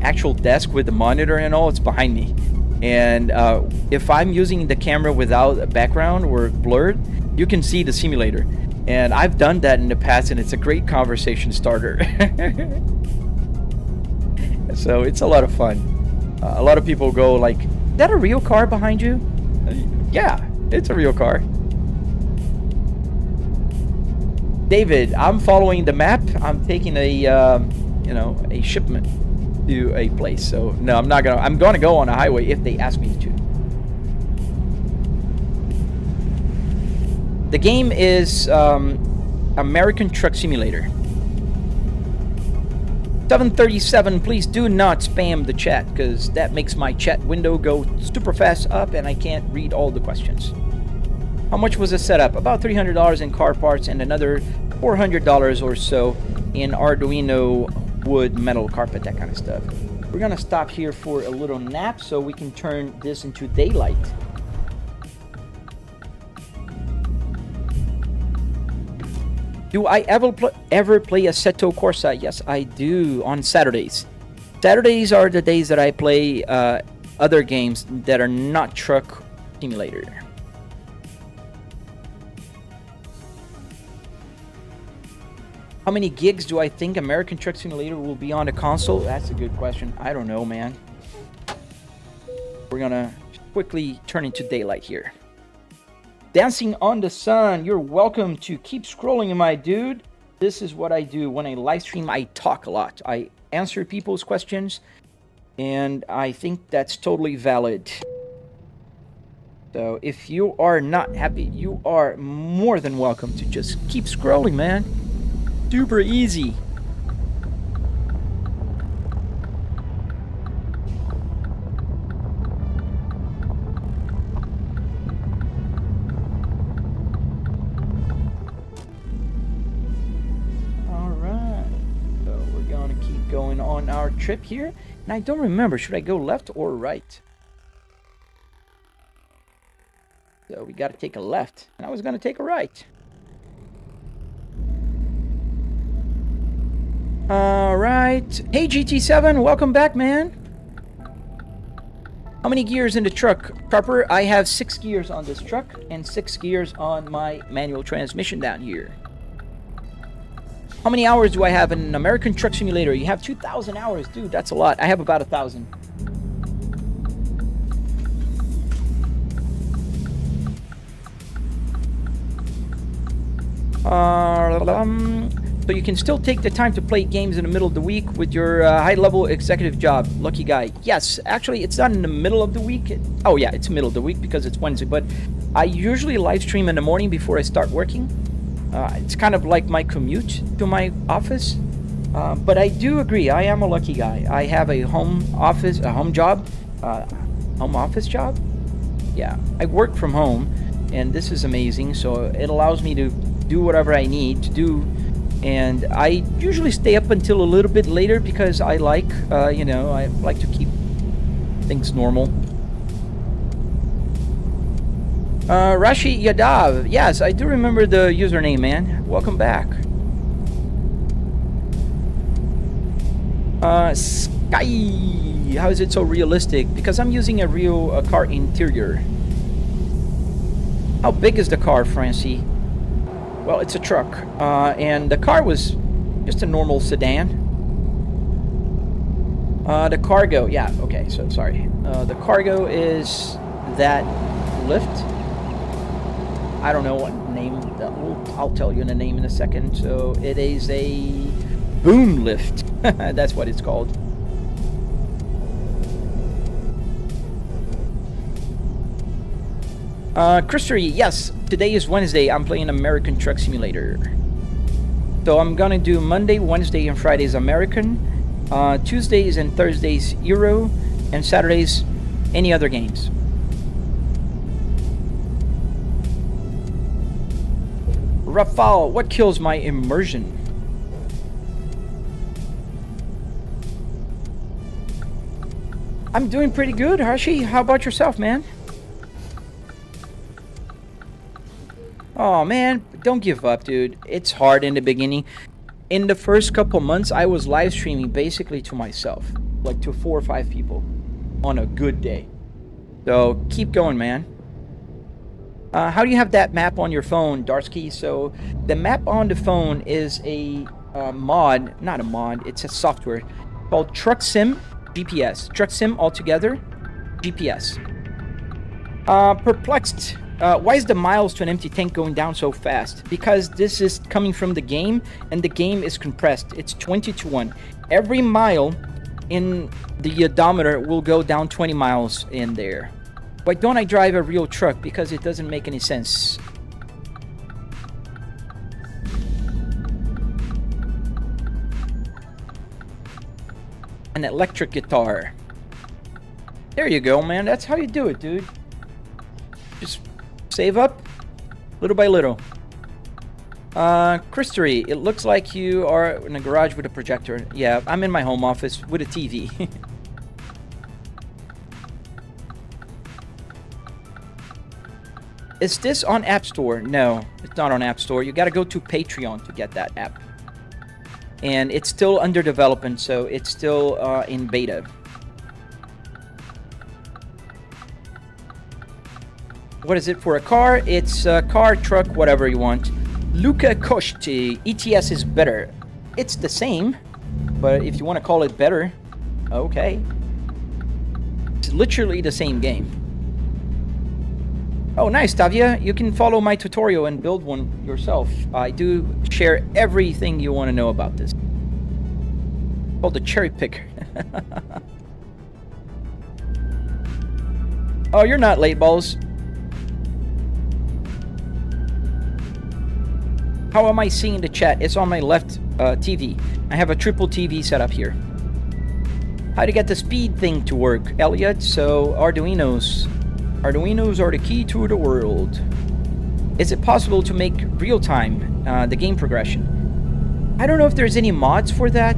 actual desk with the monitor and all, it's behind me. And if I'm using the camera without a background or blurred, you can see the simulator. And I've done that in the past, and it's a great conversation starter. So it's a lot of fun. A lot of people go like, "Is that a real car behind you?" Yeah, it's a real car. David, I'm following the map. I'm taking a shipment to a place. So no, I'm not gonna. I'm gonna go on a highway if they ask me to. The game is American Truck Simulator. 737, please do not spam the chat, because that makes my chat window go super fast up and I can't read all the questions. How much was the setup? About $300 in car parts and another $400 or so in Arduino, wood, metal, carpet, that kind of stuff. We're gonna stop here for a little nap so we can turn this into daylight. Do I ever play Assetto Corsa? Yes, I do, on Saturdays. Saturdays are the days that I play other games that are not Truck Simulator. How many gigs do I think American Truck Simulator will be on the console? That's a good question. I don't know, man. We're gonna quickly turn into daylight here. Dancing on the Sun, you're welcome to keep scrolling, my dude. This is what I do when I live stream. I talk a lot. I answer people's questions, and I think that's totally valid. So if you are not happy, you are more than welcome to just keep scrolling, man. Super easy. Going on our trip here, and I don't remember, should I go left or right? So we got to take a left, and I was going to take a right. All right. Hey GT7, welcome back, man. How many gears in the truck, Carper? I have 6 gears on this truck and 6 gears on my manual transmission down here. How many hours do I have in an American Truck Simulator? You have 2,000 hours. Dude, that's a lot. I have about 1,000. So you can still take the time to play games in the middle of the week with your high-level executive job. Lucky guy. Yes, actually, it's not in the middle of the week. Oh yeah, it's middle of the week because it's Wednesday. But I usually live stream in the morning before I start working. It's kind of like my commute to my office. But I do agree, I am a lucky guy. I have a home office job. Yeah, I work from home, and this is amazing. So it allows me to do whatever I need to do, and I usually stay up until a little bit later because I like, I like to keep things normal. Rashi Yadav, yes, I do remember the username, man. Welcome back. Sky, how is it so realistic? Because I'm using a real car interior. How big is the car, Francie? Well, it's a truck, and the car was just a normal sedan. The cargo, yeah, okay, so sorry. The cargo is that lift. I don't know what name, I'll tell you the name in a second. So it is a boom lift. That's what it's called. Christery, yes, today is Wednesday. I'm playing American Truck Simulator. So I'm gonna do Monday, Wednesday, and Fridays American, Tuesdays and Thursdays Euro, and Saturdays any other games. Rafal, what kills my immersion? I'm doing pretty good, Hashi. How about yourself, man? Oh man, don't give up, dude. It's hard in the beginning. In the first couple months, I was live streaming basically to myself, like to 4 or 5 people on a good day. So keep going, man. How do you have that map on your phone, Darsky? So the map on the phone is a mod, not a mod, it's a software called Truck Sim GPS. Truck Sim altogether, GPS. Perplexed. Why is the miles to an empty tank going down so fast? Because this is coming from the game, and the game is compressed. It's 20-1. Every mile in the odometer will go down 20 miles in there. Why don't I drive a real truck? Because it doesn't make any sense. An electric guitar. There you go, man. That's how you do it, dude. Just save up little by little. Christery, it looks like you are in a garage with a projector. Yeah, I'm in my home office with a TV. Is this on App Store? No, it's not on App Store. You got to go to Patreon to get that app. And it's still under development, so it's still in beta. What is it for a car? It's a car, truck, whatever you want. Luca Koshti, ETS is better. It's the same, but if you want to call it better, okay. It's literally the same game. Oh, nice, Tavia. You can follow my tutorial and build one yourself. I do share everything you want to know about this. Called the cherry picker. Oh, you're not late, balls. How am I seeing the chat? It's on my left TV. I have a triple TV set up here. How to get the speed thing to work, Elliot? So, Arduinos. Arduinos are the key to the world. Is it possible to make real-time the game progression? I don't know if there's any mods for that,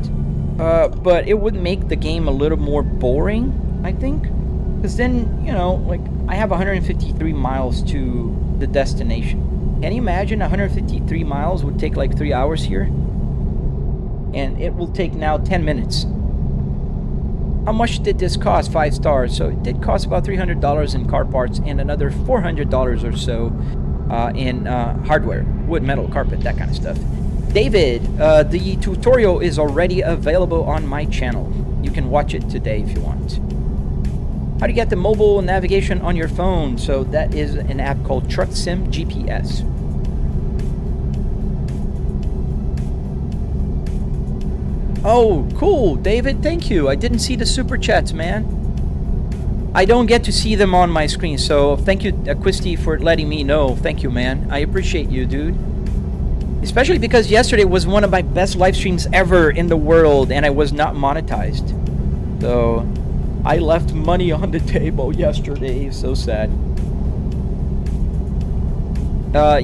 but it would make the game a little more boring, I think. Because then, you know, like, I have 153 miles to the destination. Can you imagine 153 miles would take like 3 hours here? And it will take now 10 minutes. How much did this cost? 5 stars. So it did cost about $300 in car parts and another $400 or so in hardware, wood, metal, carpet, that kind of stuff. David, the tutorial is already available on my channel. You can watch it today if you want. How to get the mobile navigation on your phone? So that is an app called Truck Sim GPS. Oh, cool, David. Thank you. I didn't see the super chats, man. I don't get to see them on my screen, so thank you, Acquisti, for letting me know. Thank you, man. I appreciate you, dude. Especially because yesterday was one of my best live streams ever in the world, and I was not monetized. So I left money on the table yesterday. So sad.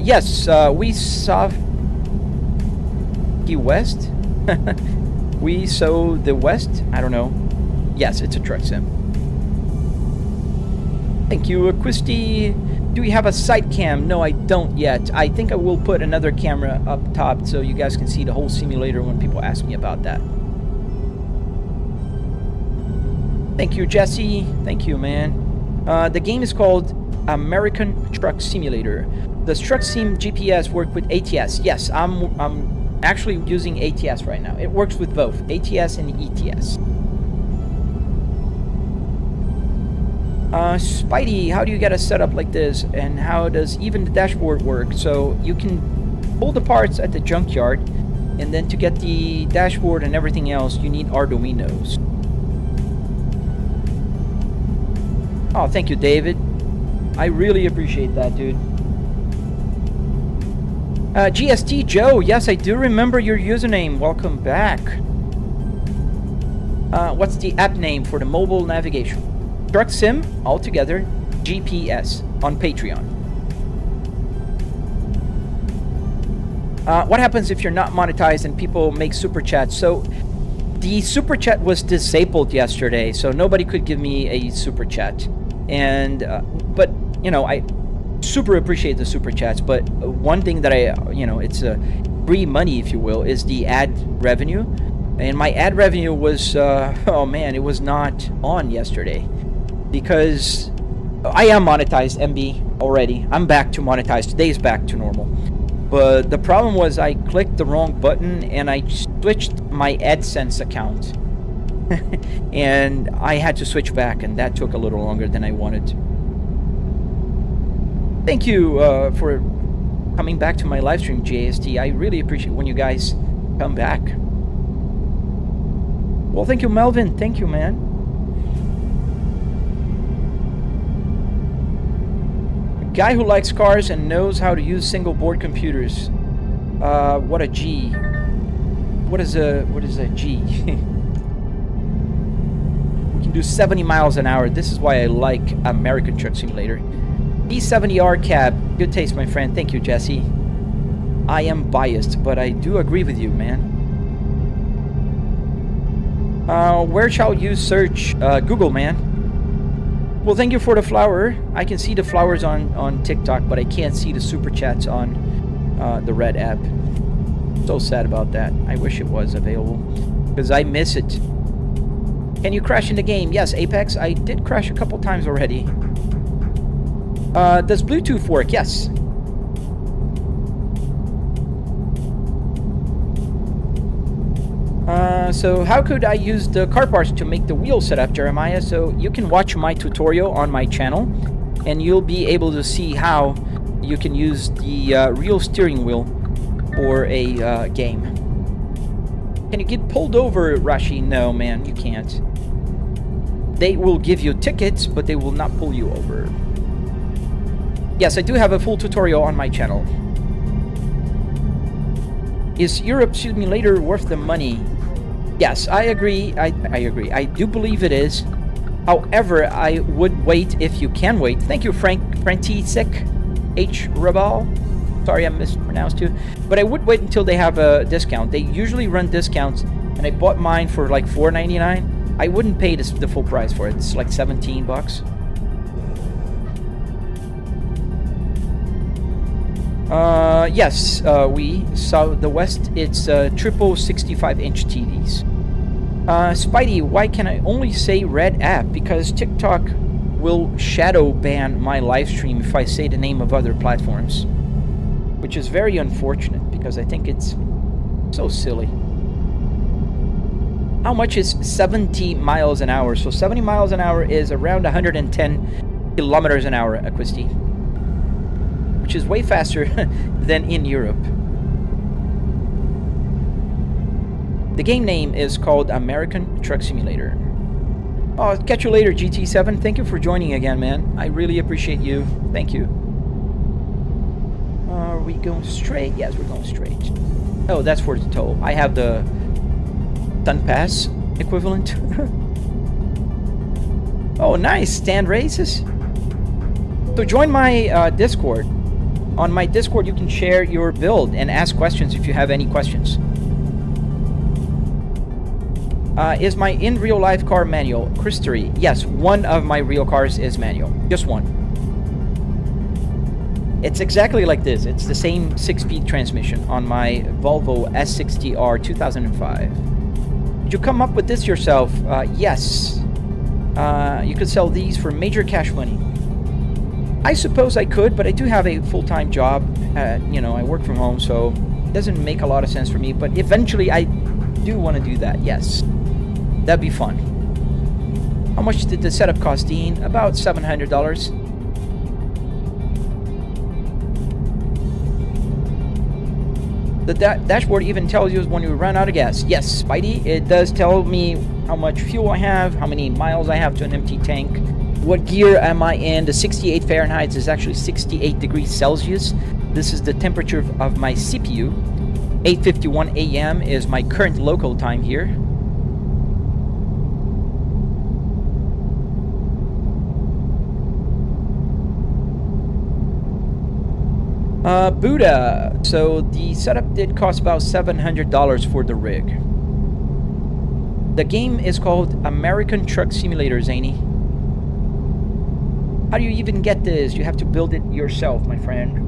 Yes, we saw the West. We saw the West. I don't know. Yes, it's a truck sim. Thank you, Acquisti. Do we have a side cam? No, I don't yet. I think I will put another camera up top so you guys can see the whole simulator when people ask me about that. Thank you, Jesse. Thank you, man. The game is called American Truck Simulator. Does Truck Sim GPS work with ATS? Yes, I'm actually using ATS right now. It works with both ATS and ETS. Spidey, how do you get a setup like this, and how does even the dashboard work? So you can pull the parts at the junkyard, and then to get the dashboard and everything else, you need Arduinos. Oh, thank you, David. I really appreciate that, dude. GST Joe, yes, I do remember your username. Welcome back. What's the app name for the mobile navigation? Truck Sim, altogether, GPS, on Patreon. What happens if you're not monetized and people make super chats? So the super chat was disabled yesterday, so nobody could give me a super chat. And but you know, I super appreciate the super chats. But one thing that it's free money, if you will, is the ad revenue. And my ad revenue was oh man, it was not on yesterday. Because I am monetized, MB, already. I'm back to monetized. Today's back to normal. But the problem was I clicked the wrong button and I switched my AdSense account. And I had to switch back, and that took a little longer than I wanted. Thank you for coming back to my live stream, JST. I really appreciate when you guys come back. Well, thank you, Melvin. Thank you, man. Guy who likes cars and knows how to use single board computers. What a G. What is a G? We can do 70 miles an hour. This is why I like American Truck Simulator. B70R cab. Good taste, my friend. Thank you, Jesse. I am biased, but I do agree with you, man. Where shall you search? Google, man. Well, thank you for the flower. I can see the flowers on TikTok, but I can't see the super chats on the Red app. So sad about that. I wish it was available, because I miss it. Can you crash in the game? Yes, Apex. I did crash a couple times already. Does Bluetooth work? Yes. So how could I use the car parts to make the wheel setup, Jeremiah? So you can watch my tutorial on my channel, and you'll be able to see how you can use the real steering wheel for a game. Can you get pulled over, Rashi? No, man, you can't. They will give you tickets, but they will not pull you over. Yes, I do have a full tutorial on my channel. Is Europe Simulator worth the money? Yes, I agree. I agree. I do believe it is. However, I would wait if you can wait. Thank you, Frantisek H. Rabal. Sorry, I mispronounced you. But I would wait until they have a discount. They usually run discounts, and I bought mine for like $4.99. I wouldn't pay the full price for it. It's like 17 bucks. Yes, we saw the West. It's triple 65-inch TVs. Spidey, why can I only say Red app? Because TikTok will shadow ban my live stream if I say the name of other platforms, which is very unfortunate because I think it's so silly. How much is 70 miles an hour? So 70 miles an hour is around 110 kilometers an hour, Acquisti, which is way faster than in Europe. The game name is called American Truck Simulator. Oh, catch you later, GT7. Thank you for joining again, man. I really appreciate you. Thank you. Are we going straight? Yes, we're going straight. Oh, that's for the toll. I have the Sun Pass equivalent. Oh, nice. Stand races. So join my Discord. On my Discord, you can share your build and ask questions if you have any questions. Is my in real life car manual? Christery. Yes, one of my real cars is manual. Just one. It's exactly like this. It's the same 6-speed transmission on my Volvo S60R 2005. Did you come up with this yourself? Yes. You could sell these for major cash money. I suppose I could, but I do have a full-time job. You know, I work from home, so it doesn't make a lot of sense for me. But eventually, I do want to do that. Yes, that'd be fun. How much did the setup cost, Dean? About $700. The dashboard even tells you when you run out of gas. Yes, Spidey, it does tell me how much fuel I have, how many miles I have to an empty tank, what gear am I in. The 68 Fahrenheit is actually 68 degrees Celsius. This is the temperature of my CPU. 8:51 a.m. is my current local time here. Buddha. So the setup did cost about $700 for the rig. The game is called American Truck Simulator, Zany. How do you even get this? You have to build it yourself, my friend.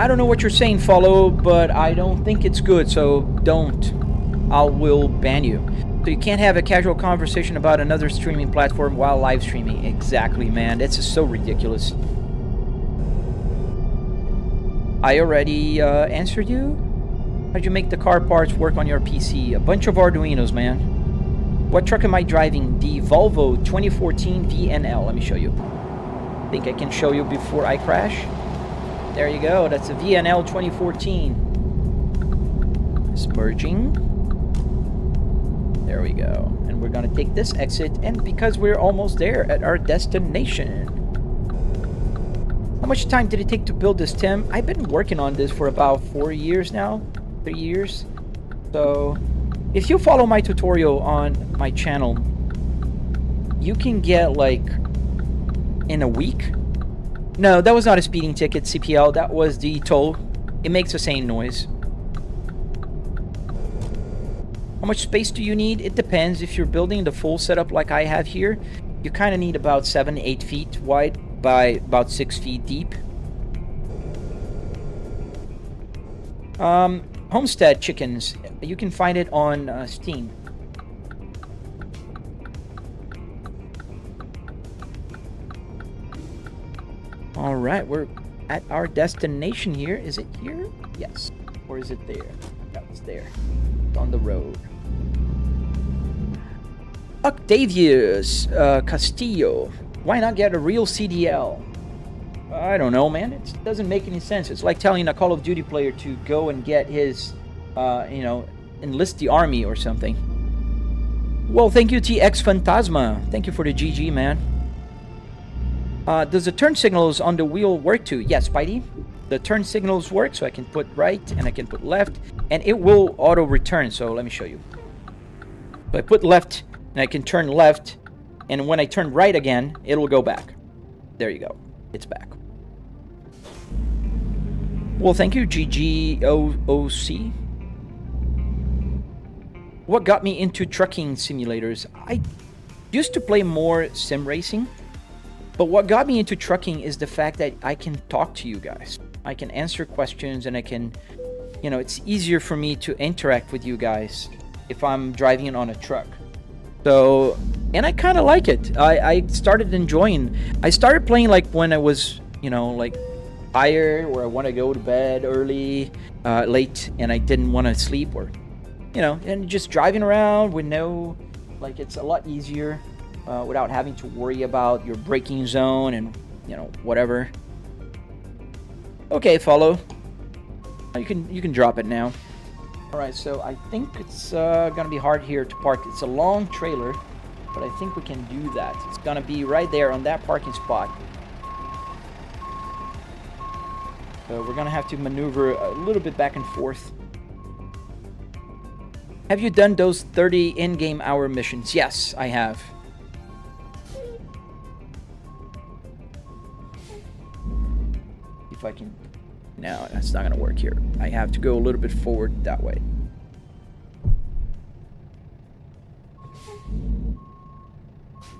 I don't know what you're saying, Follow, but I don't think it's good, so don't. I will ban you. So you can't have a casual conversation about another streaming platform while live streaming. Exactly, man. That's just so ridiculous. I already answered you. How did you make the car parts work on your PC? A bunch of Arduinos, man. What truck am I driving? The Volvo 2014 VNL. Let me show you. I think I can show you before I crash. There you go. That's a VNL 2014. It's merging. There we go. And we're gonna take this exit, and because we're almost there at our destination. How much time did it take to build this, Tim? I've been working on this for about 4 years now. 3 years. So if you follow my tutorial on my channel, you can get like in a week. No, that was not a speeding ticket, CPL. That was the toll. It makes the same noise. How much space do you need? It depends. If you're building the full setup like I have here, you kind of need about 7-8 feet wide by about 6 feet deep. Homestead chickens. You can find it on Steam. All right, we're at our destination here. Is it here? Yes. Or is it there? No, it's there. It's on the road. Octavius Castillo. Why not get a real CDL? I don't know, man. It doesn't make any sense. It's like telling a Call of Duty player to go and get his, you know, enlist the army or something. Well, thank you, TX Phantasma. Thank you for the GG, man. Does the turn signals on the wheel work too? Yes, Spidey. The turn signals work, so I can put right and I can put left, and it will auto return. So let me show you. So I put left, and I can turn left, and when I turn right again, it'll go back. There you go. It's back. Well, thank you, GGOOC. What got me into trucking simulators? I used to play more sim racing, but what got me into trucking is the fact that I can talk to you guys. I can answer questions, and I can, you know, it's easier for me to interact with you guys if I'm driving on a truck. So, and I kind of like it. I started enjoying. I started playing like when I was, you know, like tired, or I want to go to bed early, late, and I didn't want to sleep, or, you know, and just driving around with no, like, it's a lot easier without having to worry about your braking zone and you know, whatever. Okay, follow. You can drop it now. All right, so I think it's gonna be hard here to park. It's a long trailer, but I think we can do that. It's gonna be right there on that parking spot. So we're gonna have to maneuver a little bit back and forth. Have you done those 30 in-game hour missions? Yes, I have. If I can... No, that's not gonna work here. I have to go a little bit forward that way.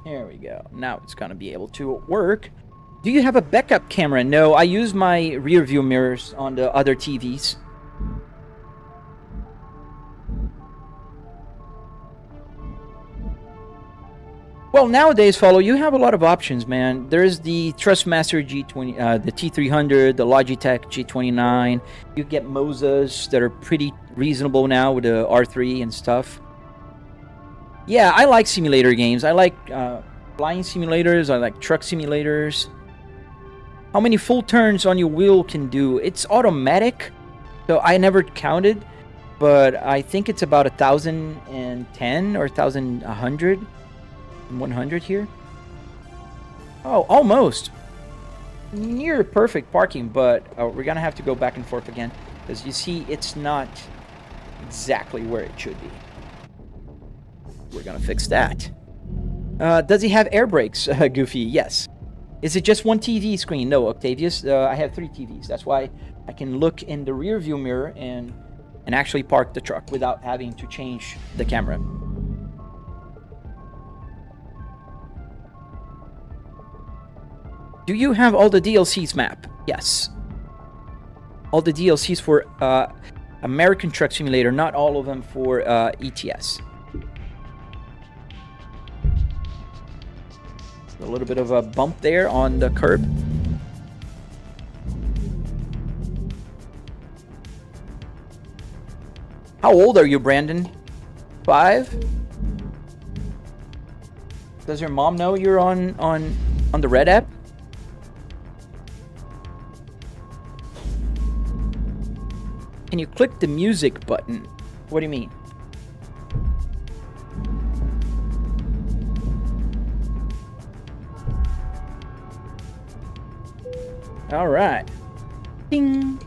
There we go. Now it's gonna be able to work. Do you have a backup camera? No, I use my rear view mirrors on the other TVs. Well, nowadays, Follow, you have a lot of options, man. There's the Trustmaster G20, the T300, the Logitech G29. You get Mosas that are pretty reasonable now with the R3 and stuff. Yeah, I like simulator games. I like flying simulators. I like truck simulators. How many full turns on your wheel can do? It's automatic, so I never counted, but I think it's about 1,010 or 1,100. 100 here. Oh, almost near perfect parking, but we're gonna have to go back and forth again because you see it's not exactly where it should be. We're gonna fix that. Does he have air brakes, Goofy? Yes. Is it just one TV screen? No, Octavius. I have 3 TVs. That's why I can look in the rear view mirror and actually park the truck without having to change the camera. Do you have all the DLCs, Map? Yes. All the DLCs for American Truck Simulator, not all of them for ATS. A little bit of a bump there on the curb. How old are you, Brandon? 5? Does your mom know you're on the Red app? Can you click the music button? What do you mean? All right. Ding.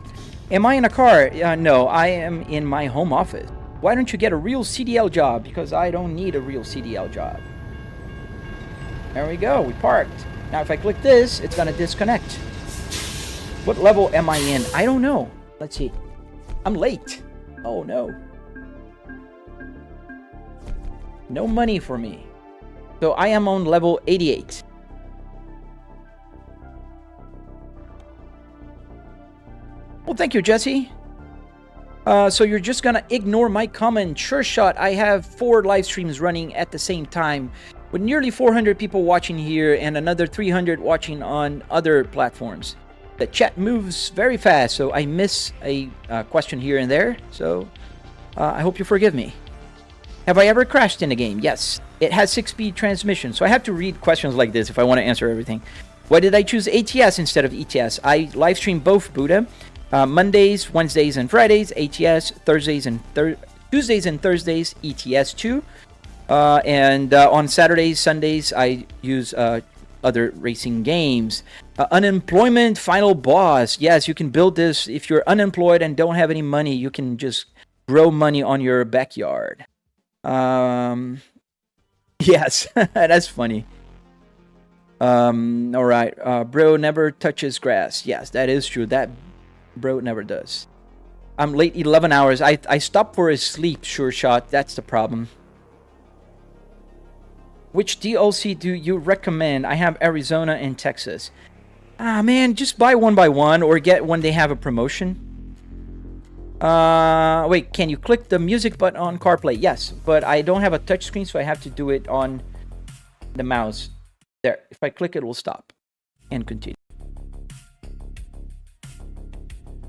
Am I in a car? No, I am in my home office. Why don't you get a real CDL job? Because I don't need a real CDL job. There we go. We parked. Now, if I click this, it's going to disconnect. What level am I in? I don't know. Let's see. I'm late. Oh, no. No money for me. So I am on level 88. Well, thank you, Jesse. So you're just gonna ignore my comment. Sure shot. I have 4 live streams running at the same time with nearly 400 people watching here and another 300 watching on other platforms. The chat moves very fast, so I miss a question here and there. So I hope you forgive me. Have I ever crashed in a game? Yes. It has 6-speed transmission, so I have to read questions like this if I want to answer everything. Why did I choose ATS instead of ETS? I live stream both, Buddha. Mondays, Wednesdays, and Fridays, ATS. Tuesdays and Thursdays, ETS 2. And on Saturdays, Sundays, I use other racing games. Unemployment final boss. Yes, you can build this. If you're unemployed and don't have any money, you can just grow money on your backyard. Yes, that's funny. All right. Bro never touches grass. Yes, that is true. That bro never does. I'm late 11 hours. I stopped for his sleep, sure shot. That's the problem. Which DLC do you recommend? I have Arizona and Texas. Ah, man, just buy one by one or get when they have a promotion. Wait, can you click the music button on CarPlay? Yes, but I don't have a touchscreen, so I have to do it on the mouse. There, if I click it, will stop and continue.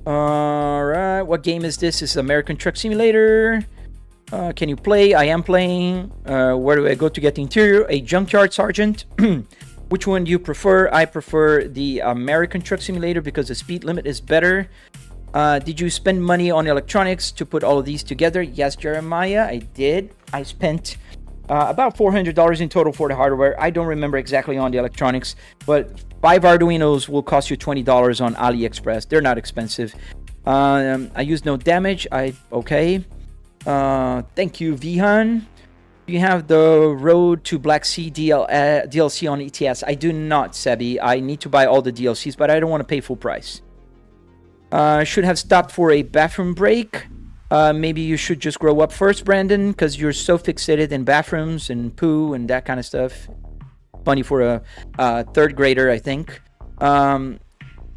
Alright, what game is this? This is American Truck Simulator. Can you play? I am playing. Where do I go to get the interior? A junkyard sergeant. Which one do you prefer? I prefer the American Truck Simulator because the speed limit is better. Did you spend money on electronics to put all of these together? Yes, Jeremiah, I did. I spent about $400 in total for the hardware. I don't remember exactly on the electronics, but 5 Arduinos will cost you $20 on AliExpress. They're not expensive. I used no damage. Okay. Thank you, Vihan. You have the Road to Black Sea DLC on ATS. I do not, Sebi. I need to buy all the DLCs, but I don't want to pay full price. Should have stopped for a bathroom break. Maybe you should just grow up first, Brandon, because you're so fixated in bathrooms and poo and that kind of stuff. Funny for a third grader, I think.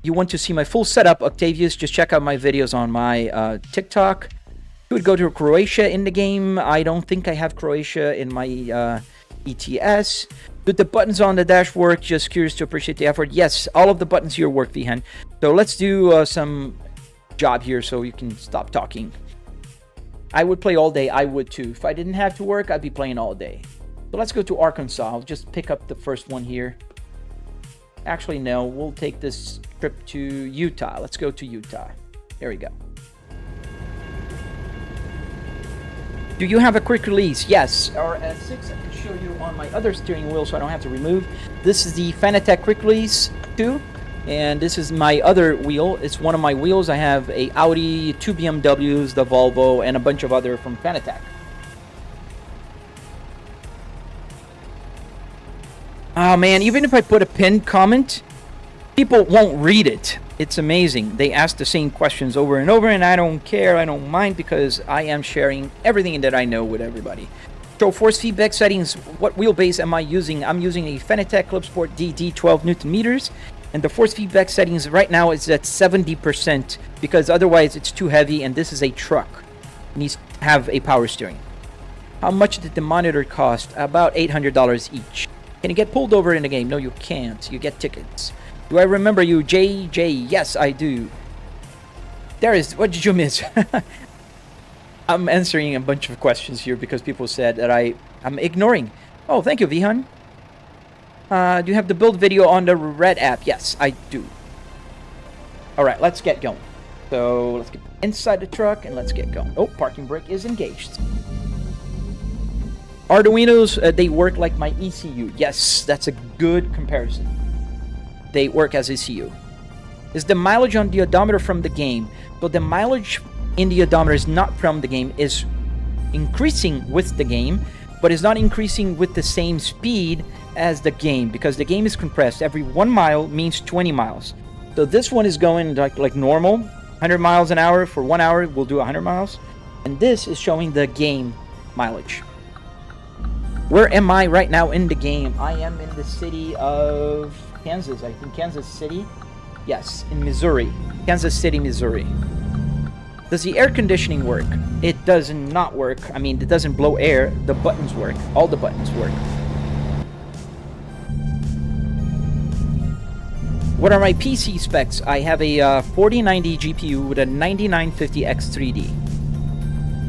You want to see my full setup, Octavius? Just check out my videos on my TikTok. You would go to Croatia in the game. I don't think I have Croatia in my ETS. Did the buttons on the dash work? Just curious to appreciate the effort. Yes, all of the buttons here work, Vihan. So let's do some job here so you can stop talking. I would play all day. I would too. If I didn't have to work, I'd be playing all day. So let's go to Arkansas. I'll just pick up the first one here. Actually, no. We'll take this trip to Utah. Let's go to Utah. There we go. Do you have a quick release? Yes. RS6, I can show you on my other steering wheel so I don't have to remove. This is the Fanatec quick release 2. And this is my other wheel. It's one of my wheels. I have a Audi, 2 BMWs, the Volvo, and a bunch of other from Fanatec. Oh man, even if I put a pinned comment, people won't read it. It's amazing. They ask the same questions over and over, and I don't care. I don't mind because I am sharing everything that I know with everybody. So force feedback settings, what wheelbase am I using? I'm using a Fanatec Clubsport DD 12 Newton meters. And the force feedback settings right now is at 70% because otherwise it's too heavy and this is a truck. It needs to have a power steering. How much did the monitor cost? About $800 each. Can you get pulled over in the game? No, you can't. You get tickets. Do I remember you, JJ? Yes, I do. There is. What did you miss? I'm answering a bunch of questions here because people said that I'm ignoring. Oh, thank you, Vihan. Do you have the build video on the Red app? Yes, I do. Alright, let's get going. So, let's get inside the truck and let's get going. Oh, parking brake is engaged. Arduinos, they work like my ECU. Yes, that's a good comparison. They work as ECU. Is the mileage on the odometer from the game? So the mileage in the odometer is not from the game, is increasing with the game, but is not increasing with the same speed as the game because the game is compressed. Every 1 mile means 20 miles. So this one is going like normal, 100 miles an hour for 1 hour. We'll do 100 miles. And this is showing the game mileage. Where am I right now in the game? I am in the city of Kansas. I think Kansas City. Yes, in Missouri. Kansas City, Missouri. Does the air conditioning work? It does not work. I mean, it doesn't blow air. The buttons work. All the buttons work. What are my PC specs? I have a 4090 GPU with a 9950X3D.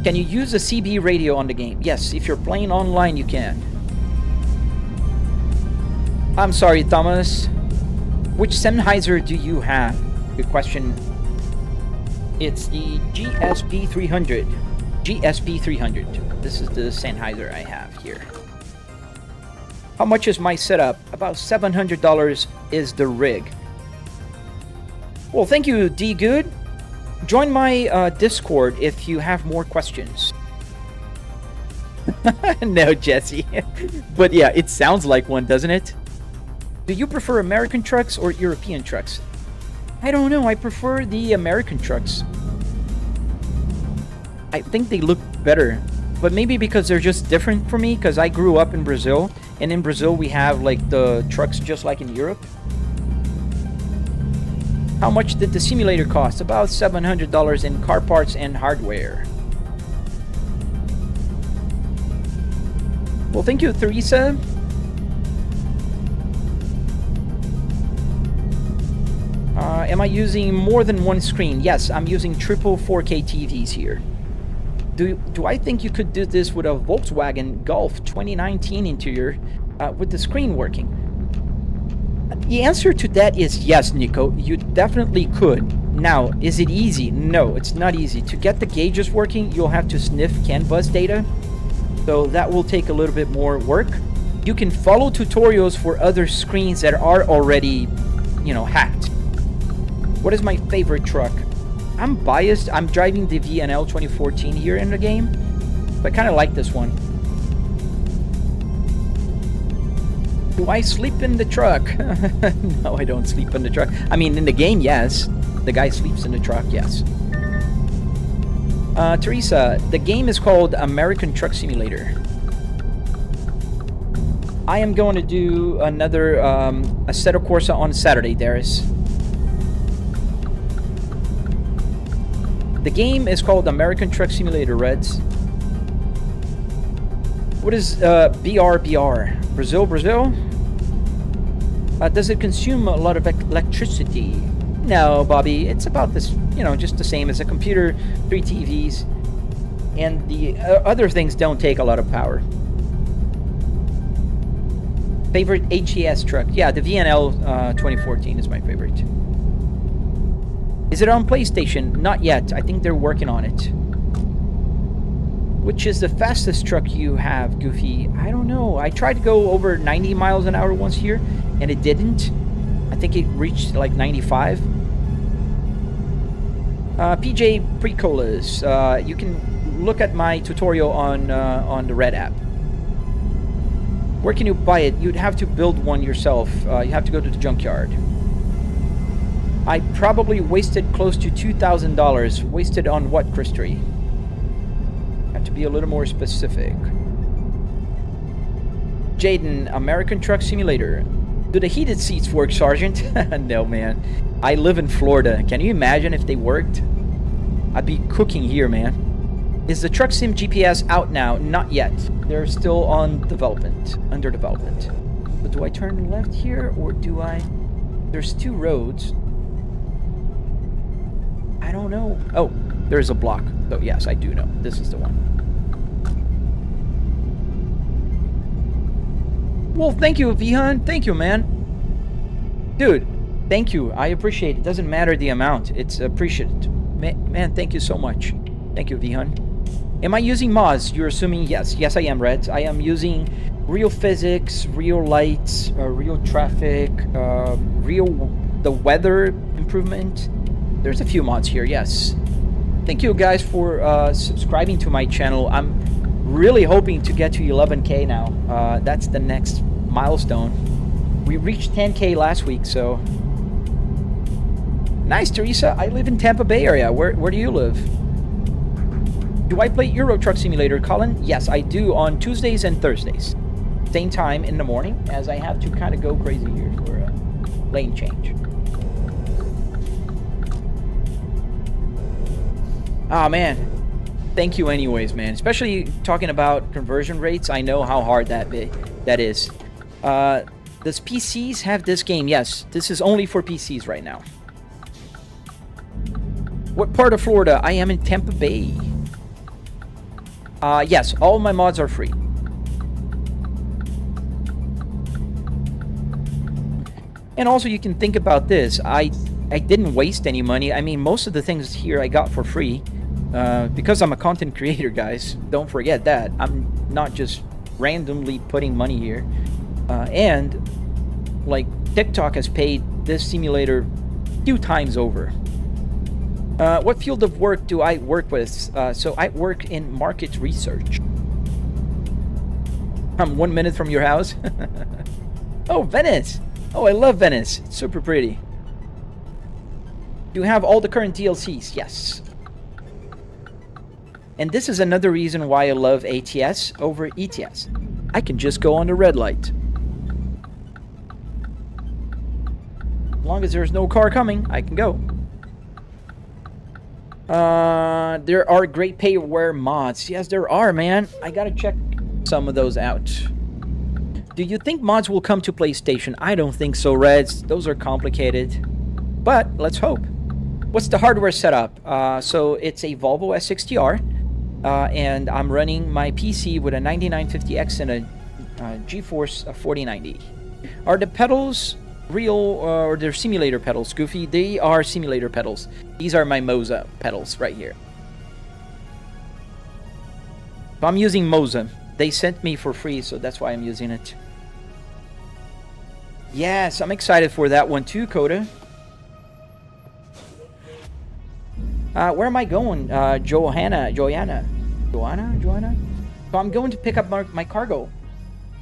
Can you use a CB radio on the game? Yes, if you're playing online, you can. I'm sorry, Thomas. Which Sennheiser do you have? Good question. It's the GSP300. GSP300. This is the Sennheiser I have here. How much is my setup? About $700 is the rig. Well, thank you, D Good. Join my Discord if you have more questions. No, Jesse. But yeah, it sounds like one, doesn't it? Do you prefer American trucks or European trucks? I don't know. I prefer the American trucks. I think they look better. But maybe because they're just different for me, because I grew up in Brazil. And in Brazil, we have like the trucks just like in Europe. How much did the simulator cost? About $700 in car parts and hardware. Well, thank you, Teresa. Am I using more than one screen? Yes, I'm using triple 4K TVs here. Do I think you could do this with a Volkswagen Golf 2019 interior with the screen working? The answer to that is yes, Nico. You definitely could. Now, is it easy? No, it's not easy. To get the gauges working, you'll have to sniff CAN bus data. So that will take a little bit more work. You can follow tutorials for other screens that are already, you know, hacked. What is my favorite truck? I'm biased. I'm driving the VNL 2014 here in the game. But I kind of like this one. Do I sleep in the truck? No, I don't sleep in the truck. I mean, in the game, yes. The guy sleeps in the truck, yes. Teresa, the game is called American Truck Simulator. I am going to do another Assetto Corsa on Saturday, Darius. The game is called American Truck Simulator, Reds. What is BRBR? Brazil? Does it consume a lot of electricity? No, Bobby. It's about this, you know, just the same as a computer, 3 TVs, and the other things don't take a lot of power. Favorite ATS truck? Yeah, the VNL 2014 is my favorite. Is it on PlayStation? Not yet. I think they're working on it. Which is the fastest truck you have, Goofy? I don't know. I tried to go over 90 miles an hour once here, and it didn't. I think it reached like 95. PJ Precolas. You can look at my tutorial on the Red app. Where can you buy it? You'd have to build one yourself. You have to go to the junkyard. I probably wasted close to $2,000. Wasted on what, Christy? Have to be a little more specific. Jaden, American Truck Simulator. Do the heated seats work, Sergeant? No, man. I live in Florida. Can you imagine if they worked? I'd be cooking here, man. Is the Truck Sim GPS out now? Not yet. They're still on development, under development. But do I turn left here, or do I... There's 2 roads. I don't know. Oh, there's a block. So yes, I do know. This is the one. Well, thank you, Vihan. Thank you, man. Dude, thank you. I appreciate it. Doesn't matter the amount. It's appreciated. Man, thank you so much. Thank you, Vihan. Am I using mods? You're assuming yes. Yes, I am, Reds. I am using real physics, real lights, real traffic, the weather improvement. There's a few mods here, yes. Thank you guys for subscribing to my channel. I'm really hoping to get to 11K now. That's the next milestone. We reached 10K last week, so... Nice, Teresa. I live in Tampa Bay area. Where do you live? Do I play Euro Truck Simulator, Colin? Yes, I do on Tuesdays and Thursdays. Same time in the morning, as I have to kind of go crazy here for a lane change. Ah, man. Thank you anyways, man. Especially talking about conversion rates. I know how hard that is. Does PCs have this game? Yes. This is only for PCs right now. What part of Florida? I am in Tampa Bay. Yes. All my mods are free. And also you can think about this. I didn't waste any money. I mean, most of the things here I got for free. Because I'm a content creator, guys, don't forget that. I'm not just randomly putting money here. And, like, TikTok has paid this simulator a few times over. What field of work do I work with? So I work in market research. I'm 1 minute from your house. Oh, Venice. Oh, I love Venice. It's super pretty. Do you have all the current DLCs? Yes. And this is another reason why I love ATS over ETS. I can just go on the red light. As long as there's no car coming, I can go. There are great payware mods. Yes, there are, man. I gotta check some of those out. Do you think mods will come to PlayStation? I don't think so, Reds. Those are complicated. But let's hope. What's the hardware setup? So it's a Volvo S60R. And I'm running my PC with a 9950X and a GeForce 4090. Are the pedals real or they're simulator pedals, Goofy. They are simulator pedals. These are my Moza pedals right here. So I'm using Moza. They sent me for free, so that's why I'm using it. Yes, I'm excited for that one too, Coda. Where am I going? Joanna. So I'm going to pick up my cargo.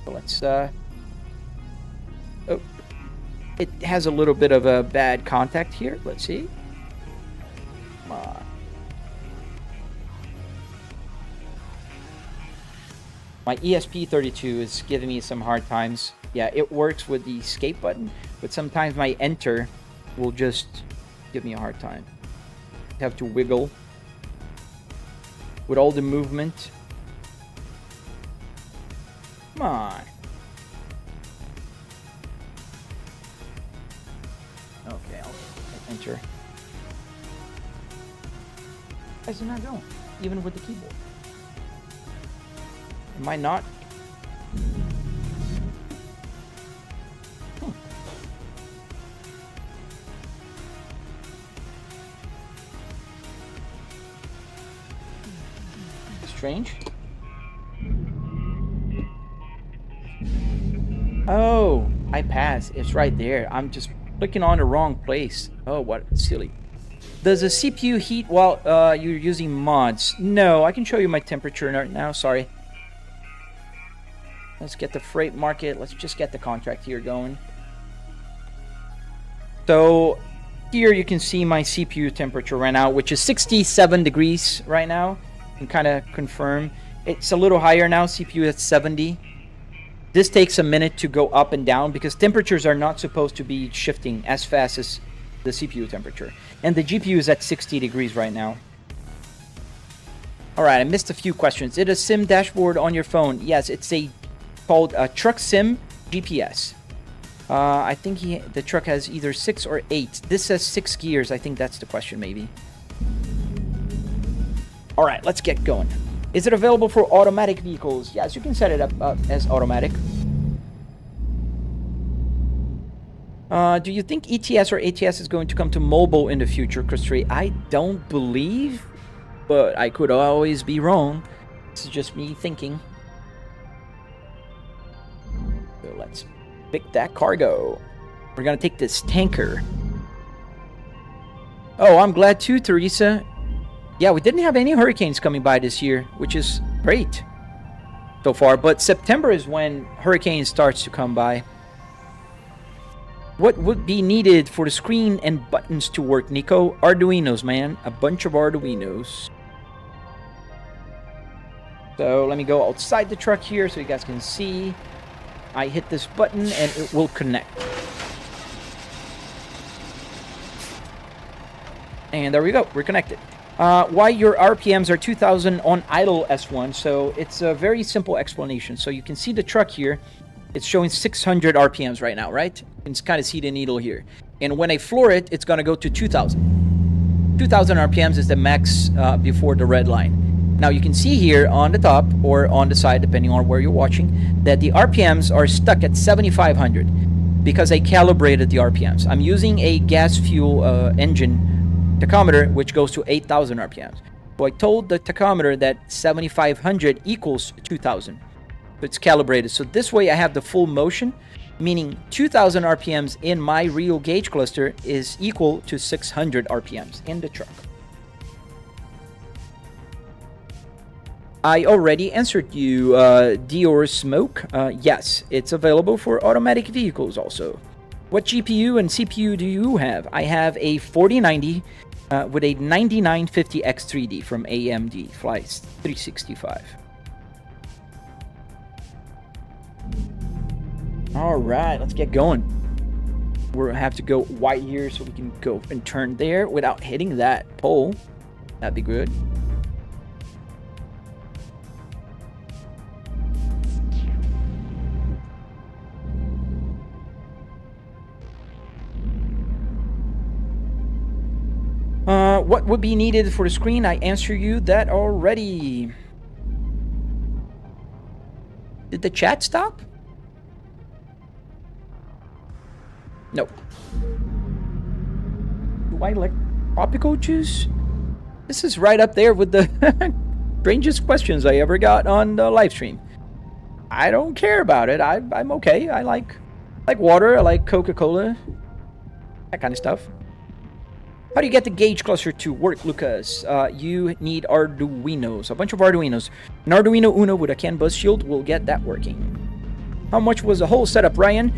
So let's, oh, it has a little bit of a bad contact here. Let's see. Come on. My ESP32 is giving me some hard times. Yeah, it works with the escape button, but sometimes my enter will just give me a hard time. I have to wiggle with all the movement. Come on. Okay, I'll enter. Why is it not going? Even with the keyboard. Am I not? Strange. Oh, I passed. It's right there. I'm just clicking on the wrong place. Oh, what silly. Does the CPU heat while you're using mods? No, I can show you my temperature right now. Sorry. Let's get the freight market. Let's just get the contract here going. So here you can see my CPU temperature right now, which is 67 degrees right now. You can kind of confirm. It's a little higher now, CPU at 70. This takes a minute to go up and down because temperatures are not supposed to be shifting as fast as the CPU temperature. And the GPU is at 60 degrees right now. All right, I missed a few questions. Is it a sim dashboard on your phone? Yes, it's called a Truck Sim GPS. I think the truck has either 6 or 8. This says 6 gears. I think that's the question, maybe. All right, let's get going. Is it available for automatic vehicles? Yes, you can set it up as automatic. Do you think ETS or ATS is going to come to mobile in the future, Chris? I don't believe, but I could always be wrong. This is just me thinking. So let's pick that cargo. We're gonna take this tanker. Oh, I'm glad too, Teresa. Yeah, we didn't have any hurricanes coming by this year, which is great so far. But September is when hurricane starts to come by. What would be needed for the screen and buttons to work, Nico? Arduinos, man. A bunch of Arduinos. So let me go outside the truck here so you guys can see. I hit this button and it will connect. And there we go. We're connected. Why your RPMs are 2000 on idle S1. So it's a very simple explanation. So you can see the truck here. It's showing 600 RPMs right now, right? You can kind of see the needle here. And when I floor it, it's going to go to 2000. 2000 RPMs is the max before the red line. Now you can see here on the top or on the side, depending on where you're watching, that the RPMs are stuck at 7500 because I calibrated the RPMs. I'm using a gas fuel engine tachometer, which goes to 8,000 RPMs. So I told the tachometer that 7,500 equals 2,000. So it's calibrated. So this way I have the full motion, meaning 2,000 RPMs in my real gauge cluster is equal to 600 RPMs in the truck. I already answered you, Dior Smoke. Yes, it's available for automatic vehicles also. What GPU and CPU do you have? I have a 4090 with a 9950X3D from AMD, flies 365. All right, let's get going. We'll have to go wide here so we can go and turn there without hitting that pole. That'd be good. What would be needed for the screen? I answer you that already. Did the chat stop? No. Do I like tropical juice? This is right up there with the strangest questions I ever got on the live stream. I don't care about it. I'm okay. I like water. I like Coca-Cola. That kind of stuff. How do you get the gauge cluster to work, Lucas? You need Arduinos. A bunch of Arduinos. An Arduino Uno with a CAN bus shield will get that working. How much was the whole setup, Ryan?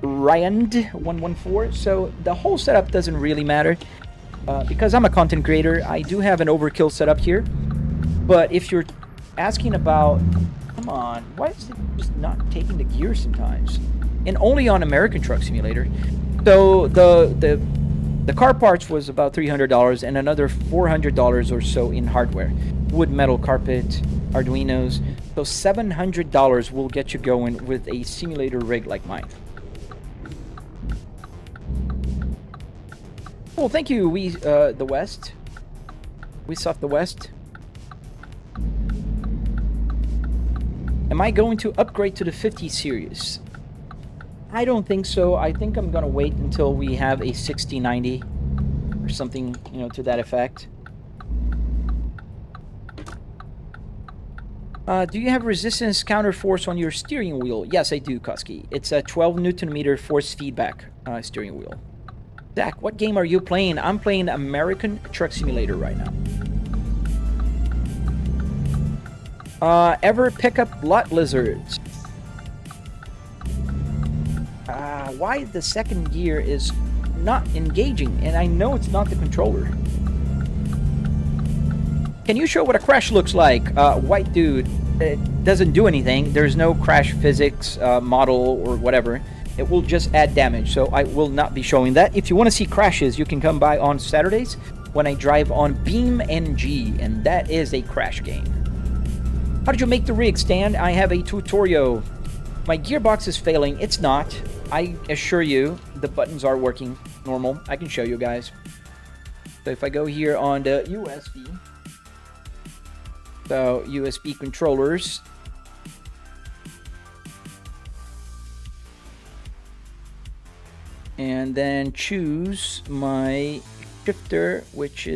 Ryan114. So the whole setup doesn't really matter. Because I'm a content creator, I do have an overkill setup here. But if you're asking about... Come on, why is it just not taking the gear sometimes? And only on American Truck Simulator. So the car parts was about $300 and another $400 or so in hardware. Wood, metal, carpet, Arduinos. So $700 will get you going with a simulator rig like mine. Well, thank you, the West. We Soft the West. Am I going to upgrade to the 50 series? I don't think so. I think I'm gonna wait until we have a 6090 or something, you know, to that effect. Do you have resistance counter force on your steering wheel? Yes, I do, Koski. It's a 12 Newton meter force feedback steering wheel. Zach, what game are you playing? I'm playing American Truck Simulator right now. Ever pick up lot lizards? Why the second gear is not engaging, and I know it's not the controller. Can you show what a crash looks like? White dude, it doesn't do anything. There's no crash physics model or whatever. It will just add damage, so I will not be showing that. If you want to see crashes, you can come by on Saturdays when I drive on Beam NG, and that is a crash game. How did you make the rig, Stan? I have a tutorial. My gearbox is failing. It's not. I assure you, the buttons are working normal. I can show you guys. So if I go here on the USB, so USB controllers, and then choose my shifter, which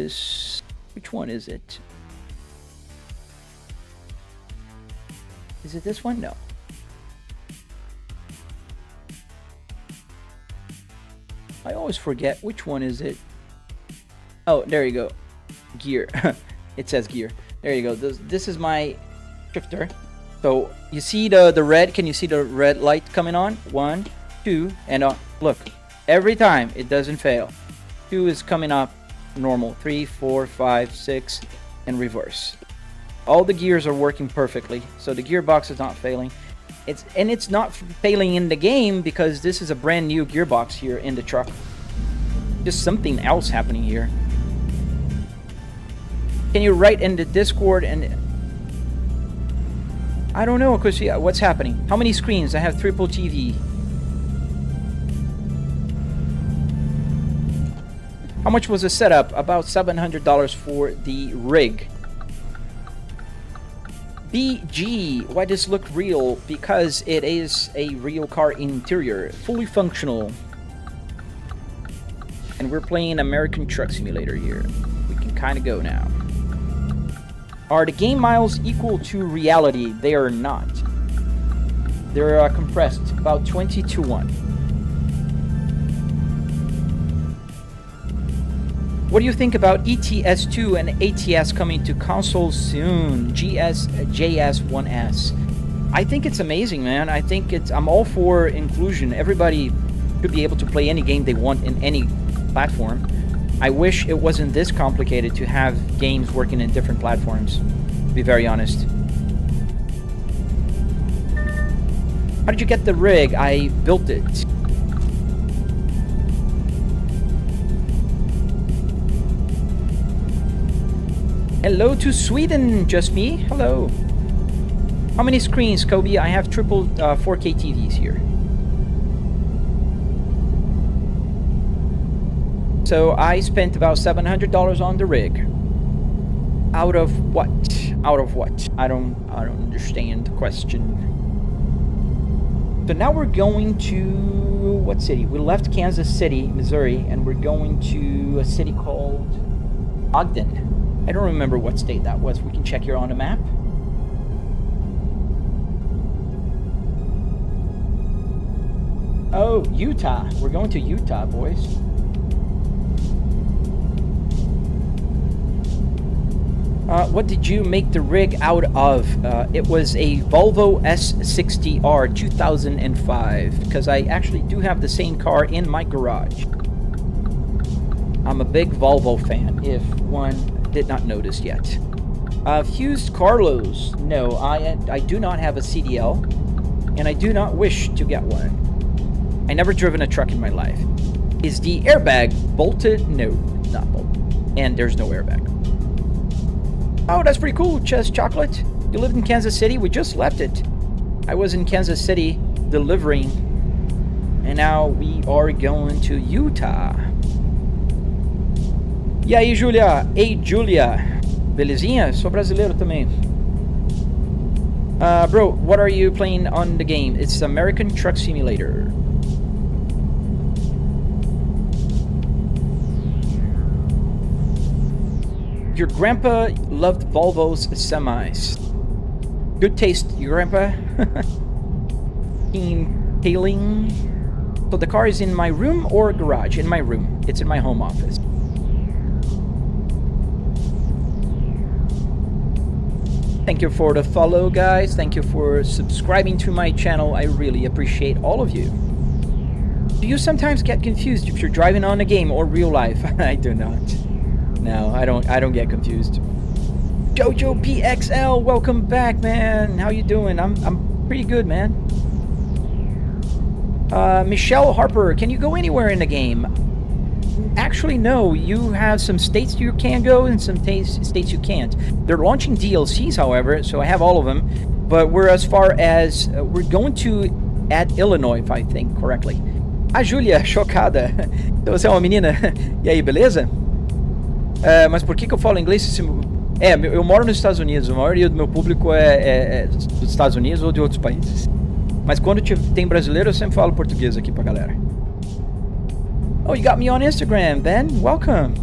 one is it? Is it this one? No. I always forget which one is it. Oh, there you go. Gear. It says gear. There you go. This is my shifter. So you see the red. Can you see the red light coming on? 1, 2, and look. Every time it doesn't fail. 2 is coming up normal. 3, 4, 5, 6, and reverse. All the gears are working perfectly. So the gearbox is not failing. It's not failing in the game because this is a brand new gearbox here in the truck. Just something else happening here. Can you write in the Discord and... I don't know, because yeah, what's happening? How many screens? I have triple TV. How much was the setup? About $700 for the rig. BG, why does it look real? Because it is a real car interior, fully functional. And we're playing American Truck Simulator here. We can kind of go now. Are the game miles equal to reality? They are not. They're compressed, about 20 to 1. What do you think about ETS2 and ATS coming to consoles soon? JS1S. I think it's amazing, man. I think I'm all for inclusion. Everybody should be able to play any game they want in any platform. I wish it wasn't this complicated to have games working in different platforms, to be very honest. How did you get the rig? I built it. Hello to Sweden, just me. Hello. How many screens, Kobe? I have triple 4K TVs here. So I spent about $700 on the rig. Out of what? Out of what? I don't understand the question. So now we're going to, what city? We left Kansas City, Missouri, and we're going to a city called Ogden. I don't remember what state that was. We can check here on the map. Oh, Utah. We're going to Utah, boys. What did you make the rig out of? It was a Volvo S60R 2005, because I actually do have the same car in my garage. I'm a big Volvo fan, if one did not notice yet. Fused Carlos. No, I do not have a CDL, and I do not wish to get one. I never driven a truck in my life. Is the airbag bolted? No, not bolted. And there's no airbag. Oh, that's pretty cool, Chess Chocolate. You lived in Kansas City? We just left it. I was in Kansas City delivering, and now we are going to Utah. E aí, Julia? Ei, Julia. Belezinha? Sou brasileiro também. Bro, what are you playing on the game? It's American Truck Simulator. Your grandpa loved Volvo's semis. Good taste, your grandpa. Keen tailing. So the car is in my room or garage? In my room. It's in my home office. Thank you for the follow, guys. Thank you for subscribing to my channel. I really appreciate all of you. Do you sometimes get confused if you're driving on a game or real life? I do not. No, I don't get confused. Jojo PXL, welcome back, man. How you doing? I'm pretty good, man. Michelle Harper, can you go anywhere in the game? Actually, no. You have some states you can go and some states you can't. They're launching DLCs, however, so I have all of them. But we're as far as we're going to add Illinois, if I think correctly. A Júlia, chocada. Então você é uma menina. E aí, beleza? Mas por que eu falo inglês? Eu moro nos Estados Unidos. A maioria do meu público é dos Estados Unidos ou de outros países. Mas quando tem brasileiro, eu sempre falo português aqui pra galera. Oh, you got me on Instagram, Ben. Welcome.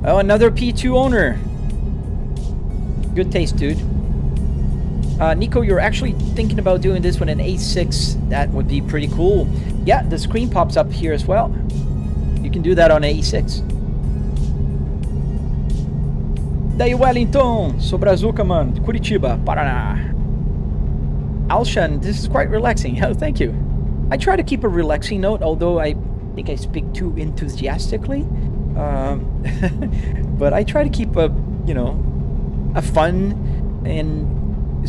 Oh, another P2 owner. Good taste, dude. Nico, you're actually thinking about doing this with an A6. That would be pretty cool. Yeah, the screen pops up here as well. You can do that on an A6. Daí, Wellington. Sou Brazuca, mano. De Curitiba, Paraná. Alshan, this is quite relaxing. Oh, thank you. I try to keep a relaxing note, although I think I speak too enthusiastically. But I try to keep a fun and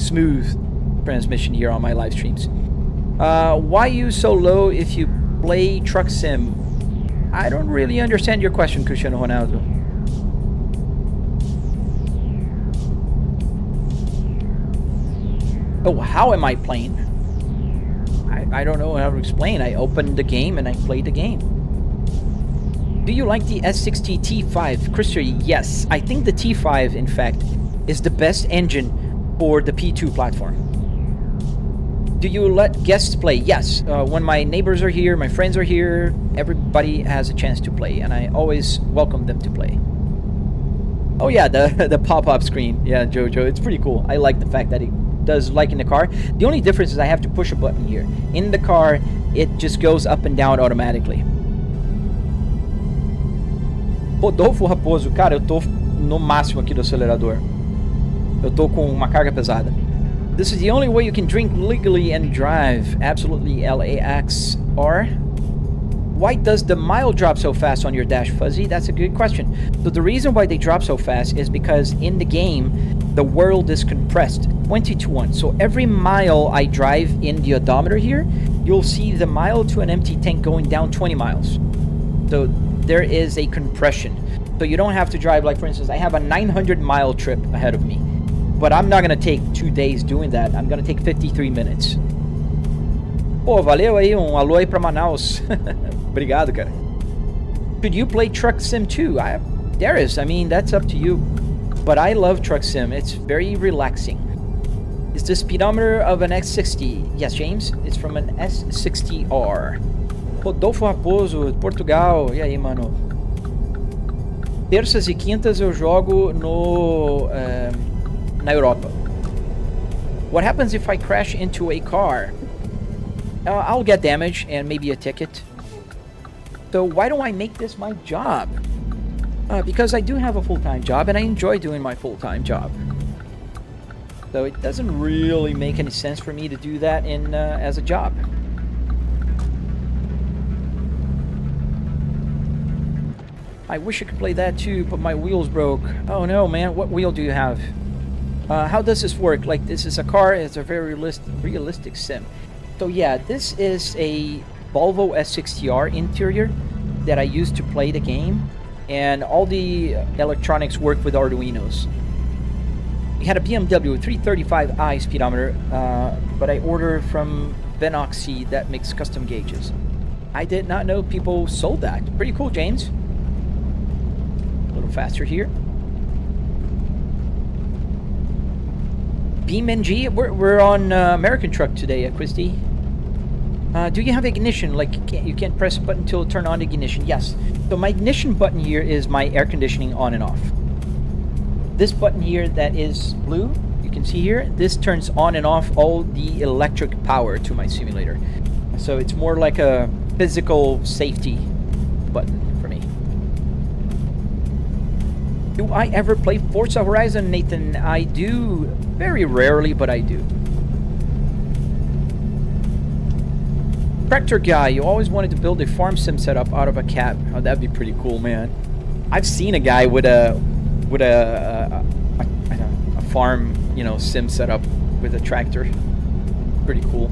smooth transmission here on my live streams. Why you so low if you play truck sim? I don't really understand your question, Cristiano Ronaldo. Oh, how am I playing? I don't know how to explain. I opened the game and I played the game. Do you like the S60 T5? Christian, yes. I think the T5, in fact, is the best engine for the P2 platform. Do you let guests play? Yes. When my neighbors are here, my friends are here, everybody has a chance to play, and I always welcome them to play. Oh yeah, the pop-up screen. Yeah, Jojo, it's pretty cool. I like the fact that it does like in the car. The only difference is I have to push a button here. In the car, it just goes up and down automatically. Rodolfo Raposo, cara, eu tô no máximo aqui do acelerador. Eu tô com uma carga pesada. This is the only way you can drink legally and drive. Absolutely, LAXR. Why does the mile drop so fast on your dash, Fuzzy? That's a good question. So the reason why they drop so fast is because in the game, the world is compressed 20-1. So every mile I drive in the odometer here, you'll see the mile to an empty tank going down 20 miles. So there is a compression. So you don't have to drive, like for instance, I have a 900-mile trip ahead of me. But I'm not going to take 2 days doing that. I'm going to take 53 minutes. Pô, valeu aí. Alô aí pra Manaus. Obrigado, cara. Could you play Truck Sim too? Darius, I mean, that's up to you. But I love Truck Sim. It's very relaxing. Is the speedometer of an S60? Yes, James. It's from an S60R. Rodolfo Raposo, Portugal. E aí, mano? Terças e quintas eu jogo na Europa. What happens if I crash into a car? I'll get damage and maybe a ticket. So why don't I make this my job? Because I do have a full-time job and I enjoy doing my full-time job. So it doesn't really make any sense for me to do that as a job. I wish I could play that too, but my wheels broke. Oh no, man, what wheel do you have? How does this work? Like, this is a car, it's a very realistic sim. So yeah, this is a Volvo S60R interior that I used to play the game, and all the electronics work with Arduinos. We had a BMW 335i speedometer, but I ordered from Venoxy that makes custom gauges. I did not know people sold that. Pretty cool, James. A little faster here. BeamNG, we're on American Truck today, Christy. Do you have ignition? Like, you can't press a button to turn on ignition? Yes. So my ignition button here is my air conditioning on and off. This button here that is blue, you can see here, this turns on and off all the electric power to my simulator. So it's more like a physical safety button for me. Do I ever play Forza Horizon, Nathan? I do very rarely, but I do. Tractor guy, you always wanted to build a farm sim setup out of a cab. Oh, that'd be pretty cool, man. I've seen a guy with a farm, you know, sim setup with a tractor. Pretty cool.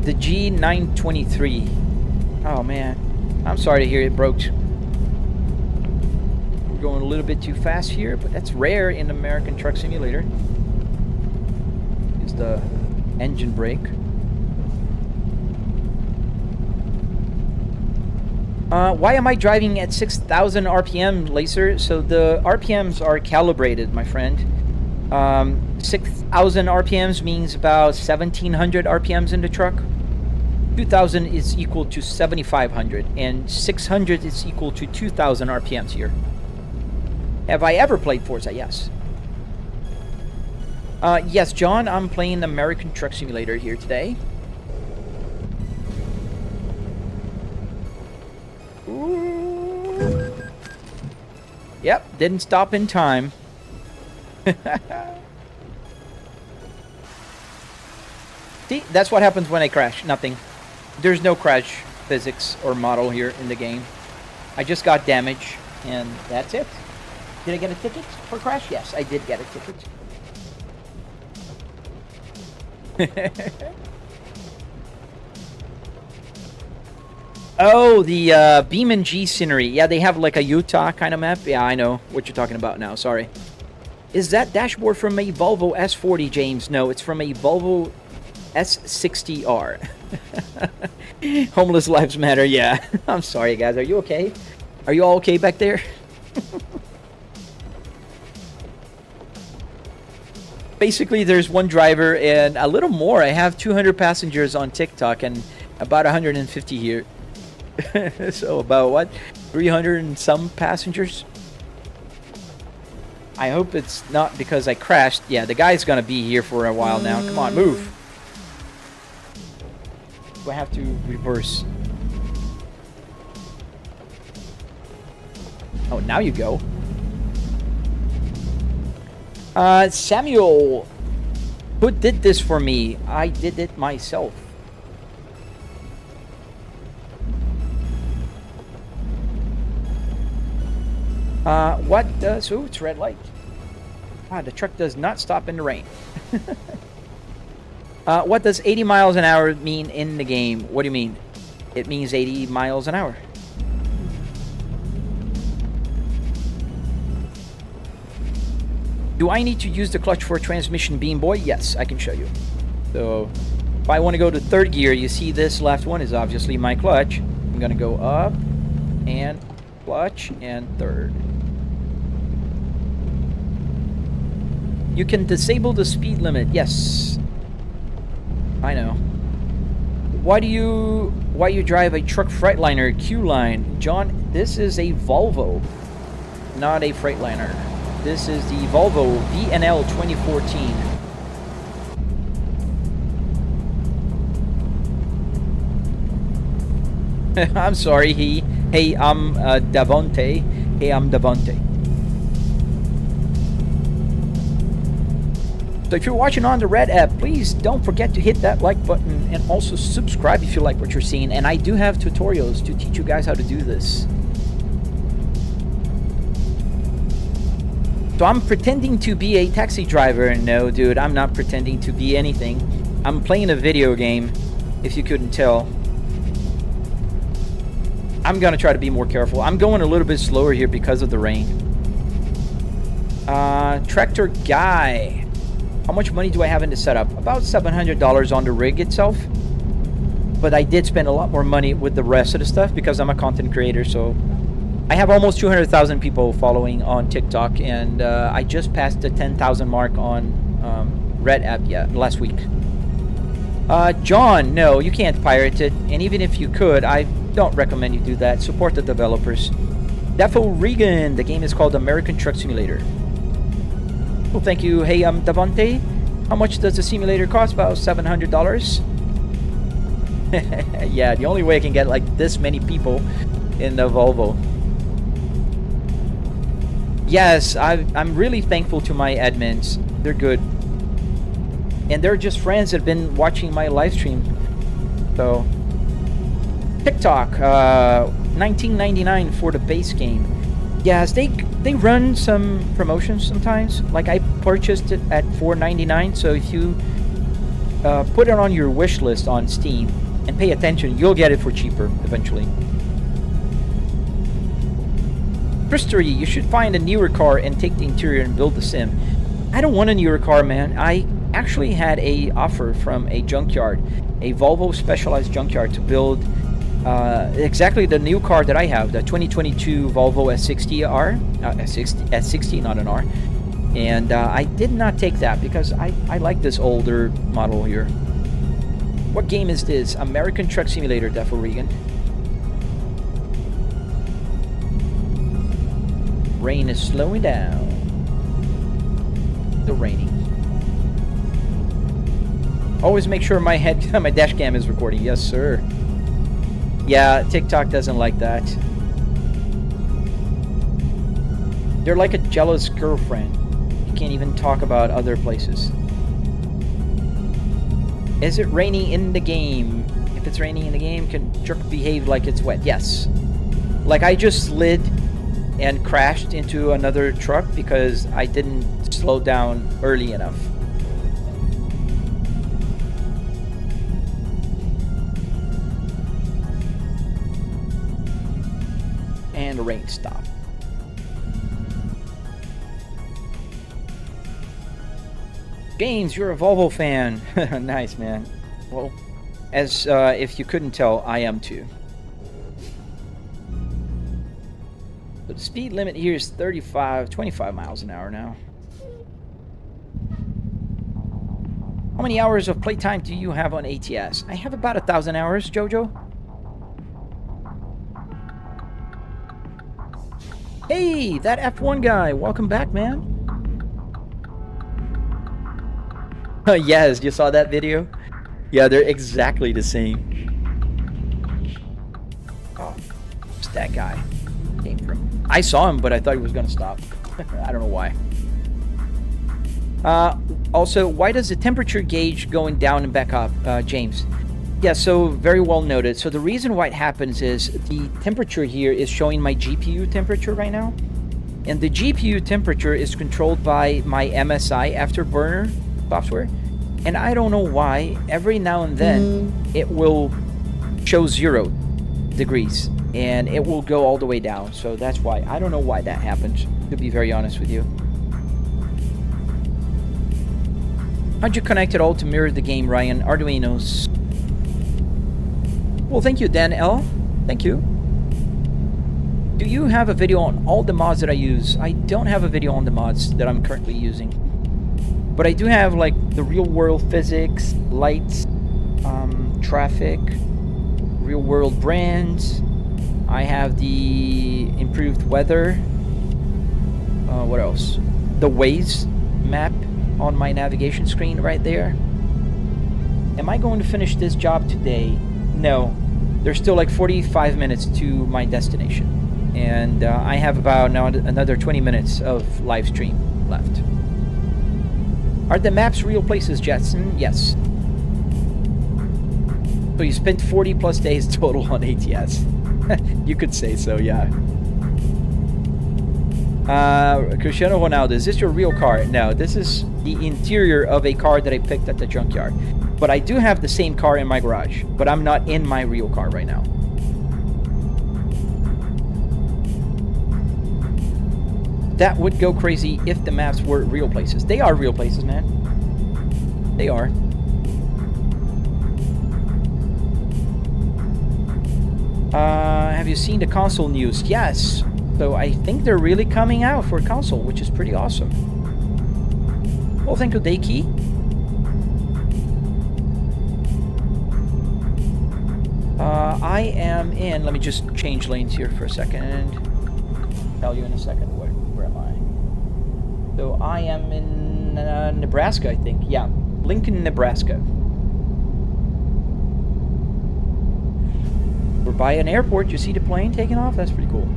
The G923. Oh man, I'm sorry to hear it broke. We're going a little bit too fast here, but that's rare in American Truck Simulator. Is the engine brake. Why am I driving at 6,000 RPM, Lacer? So the RPMs are calibrated, my friend. 6,000 RPMs means about 1,700 RPMs in the truck. 2,000 is equal to 7,500, and 600 is equal to 2,000 RPMs here. Have I ever played Forza? Yes. Yes, John, I'm playing American Truck Simulator here today. Yep, didn't stop in time. See, that's what happens when I crash. Nothing. There's no crash physics or model here in the game. I just got damage, and that's it. Did I get a ticket for crash? Yes, I did get a ticket. Oh, the BeamNG scenery. Yeah, they have like a Utah kind of map. Yeah, I know what you're talking about now. Sorry. Is that dashboard from a Volvo S40, James? No, it's from a Volvo S60R. Homeless lives matter. Yeah. I'm sorry, guys. Are you okay? Are you all okay back there? Basically, there's one driver and a little more. I have 200 passengers on TikTok and about 150 here. So about what? 300 and some passengers? I hope it's not because I crashed. Yeah, the guy's gonna be here for a while now. Come on, move. Do I have to reverse? Oh, now you go. Samuel, who did this for me? I did it myself. What does... Ooh, it's red light. The truck does not stop in the rain. What does 80 miles an hour mean in the game? What do you mean? It means 80 miles an hour. Do I need to use the clutch for transmission, Beam Boy? Yes, I can show you. So, if I want to go to third gear, you see this left one is obviously my clutch. I'm going to go up and clutch and third. You can disable the speed limit. Yes. I know. Why do you drive a truck Freightliner Q-Line? John, this is a Volvo, not a Freightliner. This is the Volvo VNL 2014. I'm sorry, hey, I'm Davante. Hey, I'm Davante. So if you're watching on the Red app, please don't forget to hit that like button and also subscribe if you like what you're seeing. And I do have tutorials to teach you guys how to do this. So I'm pretending to be a taxi driver. No, dude, I'm not pretending to be anything. I'm playing a video game, if you couldn't tell. I'm gonna try to be more careful. I'm going a little bit slower here because of the rain. Tractor guy. How much money do I have in the setup? About $700 on the rig itself. But I did spend a lot more money with the rest of the stuff because I'm a content creator. So I have almost 200,000 people following on TikTok. And I just passed the 10,000 mark on Red app last week. John, no, you can't pirate it. And even if you could, I don't recommend you do that. Support the developers. Defo Regan, the game is called American Truck Simulator. Well, thank you. Hey, Davante. How much does the simulator cost? About $700. Yeah, the only way I can get like this many people in the Volvo. Yes, I'm really thankful to my admins. They're good. And they're just friends that have been watching my live stream. So, TikTok, $19.99 for the base game. Yes, they run some promotions sometimes. Like I purchased it at $4.99. So if you put it on your wish list on Steam and pay attention, you'll get it for cheaper eventually. History, you should find a newer car and take the interior and build the sim. I don't want a newer car, man. I actually had a offer from a junkyard, a Volvo specialized junkyard, to build exactly the new car that I have, the 2022 Volvo S60R, S60, not an R. And I did not take that because I like this older model here. What game is this? American Truck Simulator, Defo Regan. Rain is slowing down. The raining. Always make sure my dash cam is recording. Yes, sir. Yeah, TikTok doesn't like that. They're like a jealous girlfriend. You can't even talk about other places. Is it raining in the game? If it's raining in the game, can truck behave like it's wet? Yes. Like I just slid and crashed into another truck because I didn't slow down early enough. And the rain stopped. James, you're a Volvo fan. Nice, man. Well, as if you couldn't tell, I am too. So the speed limit here is 25 miles an hour now. How many hours of playtime do you have on ATS? I have about 1,000 hours, Jojo. Hey, that F1 guy. Welcome back, man. Yes, you saw that video? Yeah, they're exactly the same. Oh, it's that guy. Came from. I saw him, but I thought he was gonna stop. I don't know why. Also, why does the temperature gauge going down and back up, James? Yeah, so very well noted. So the reason why it happens is the temperature here is showing my GPU temperature right now. And the GPU temperature is controlled by my MSI Afterburner software. And I don't know why, every now and then, it will show 0 degrees. And it will go all the way down. So that's why. I don't know why that happens, to be very honest with you. How'd you connect it all to mirror the game, Ryan? Arduinos. Well, thank you, Dan L. Thank you. Do you have a video on all the mods that I use? I don't have a video on the mods that I'm currently using. But I do have like the real world physics, lights, traffic, real world brands. I have the improved weather. What else? The Waze map on my navigation screen right there. Am I going to finish this job today? No. There's still like 45 minutes to my destination. And I have about now another 20 minutes of live stream left. Are the maps real places, Jetson? Yes. So you spent 40 plus days total on ATS. You could say so, yeah. Cristiano Ronaldo, is this your real car? No, this is the interior of a car that I picked at the junkyard. But I do have the same car in my garage, but I'm not in my real car right now. That would go crazy if the maps were real places. They are real places, man. They are. Have you seen the console news? Yes. So I think they're really coming out for console, which is pretty awesome. Well, thank you, Daiki. I am in... Let me just change lanes here for a second. Tell you in a second where am I. So I am in Nebraska, I think. Yeah, Lincoln, Nebraska. We're by an airport. You see the plane taking off? That's pretty cool.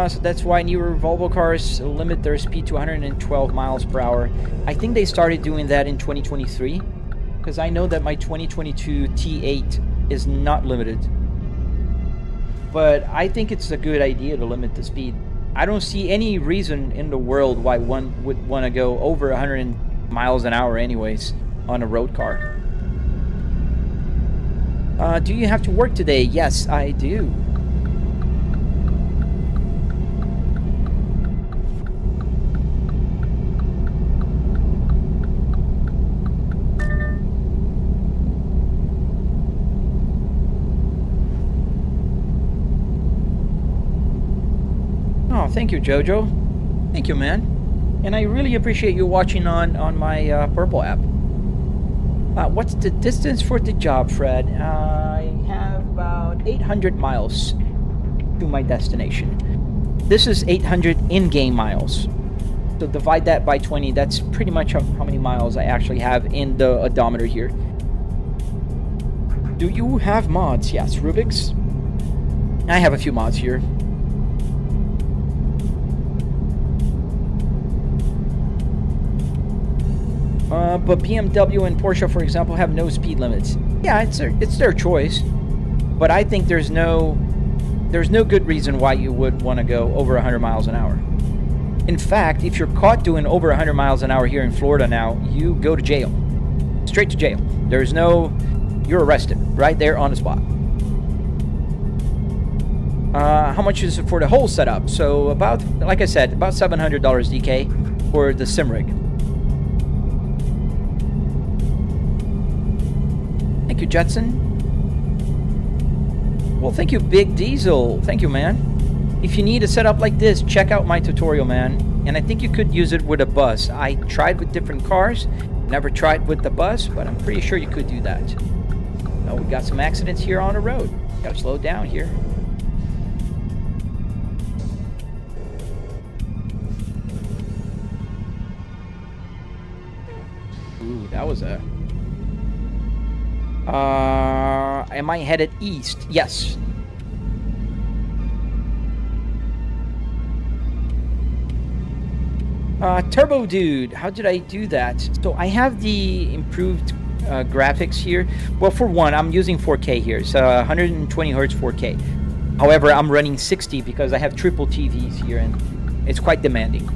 So that's why newer Volvo cars limit their speed to 112 miles per hour. I think they started doing that in 2023, because I know that my 2022 T8 is not limited. But I think it's a good idea to limit the speed. I don't see any reason in the world why one would want to go over 100 miles an hour anyways on a road car. Do you have to work today? Yes, I do. Oh, thank you, Jojo. Thank you, man. And I really appreciate you watching on my Purple app. What's the distance for the job, Fred? I have about 800 miles to my destination. This is 800 in-game miles. So divide that by 20. That's pretty much how many miles I actually have in the odometer here. Do you have mods? Yes, Rubik's. I have a few mods here. But BMW and Porsche, for example, have no speed limits. Yeah, it's their choice. But I think there's no good reason why you would want to go over 100 miles an hour. In fact, if you're caught doing over 100 miles an hour here in Florida now, you go to jail. Straight to jail. There's no... You're arrested right there on the spot. How much is it for the whole setup? So about, like I said, about $700 DK for the Simrig. Thank you, Jetson. Well, thank you, Big Diesel. Thank you, man. If you need a setup like this, check out my tutorial, man. And I think you could use it with a bus. I tried with different cars, never tried with the bus, but I'm pretty sure you could do that. Oh, we got some accidents here on the road. Gotta slow down here. Ooh, that was a... am I headed east? Yes. Turbo Dude, how did I do that? So I have the improved graphics here. Well, for one, I'm using 4K here. It's 120 hertz 4K. However, I'm running 60 because I have triple TVs here and it's quite demanding.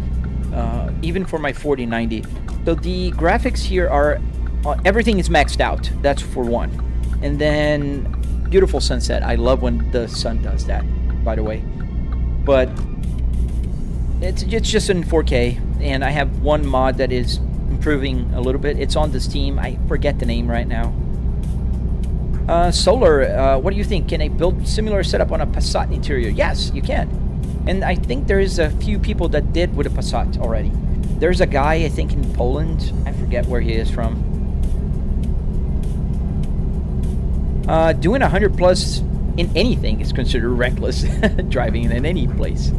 Even for my 4090. So the graphics here are... everything is maxed out. That's for one. And then beautiful sunset. I love when the sun does that, by the way. But it's just in 4K, and I have one mod that is improving a little bit. It's on the Steam. I forget the name right now. Solar, what do you think? Can I build similar setup on a Passat interior? Yes, you can. And I think there's a few people that did with a Passat already. There's a guy, I think, in Poland. I forget where he is from. Doing 100 plus in anything is considered reckless driving in any place.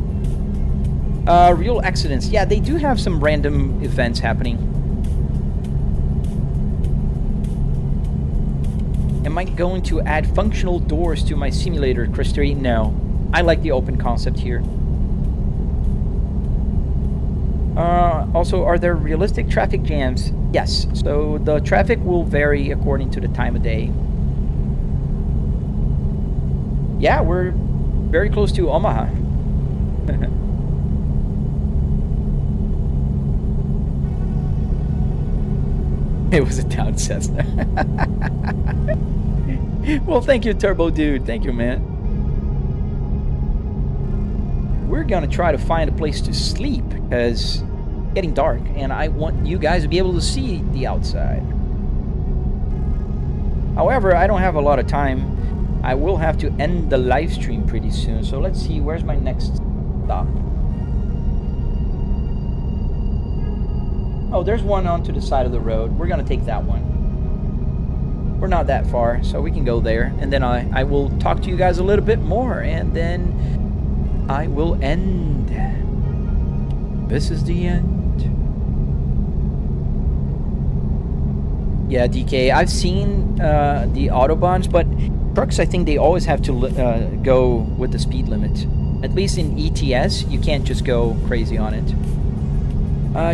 Real accidents. Yeah, they do have some random events happening. Am I going to add functional doors to my simulator, Christy? No. I like the open concept here. Also, are there realistic traffic jams? Yes. So the traffic will vary according to the time of day. Yeah, we're very close to Omaha. It was a town Cessna. Well, thank you, Turbo Dude. Thank you, man. We're gonna try to find a place to sleep because it's getting dark and I want you guys to be able to see the outside. However, I don't have a lot of time. I will have to end the live stream pretty soon. So let's see, where's my next stop? Oh, there's one onto the side of the road. We're gonna take that one. We're not that far, so we can go there. And then I will talk to you guys a little bit more, and then I will end. This is the end. Yeah, DK, I've seen the Autobahns, but trucks, I think they always have to go with the speed limit. At least in ETS, you can't just go crazy on it.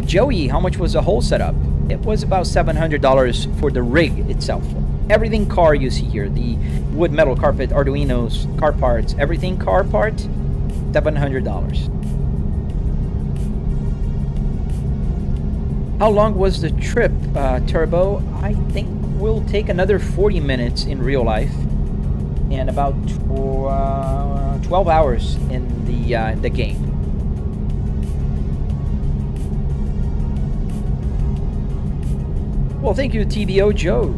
Joey, how much was the whole setup? It was about $700 for the rig itself. Everything car you see here, the wood, metal, carpet, Arduinos, car parts, everything car part, $700. How long was the trip, Turbo? I think we'll take another 40 minutes in real life and about 12 hours in the game. Well, thank you, TBO Joe.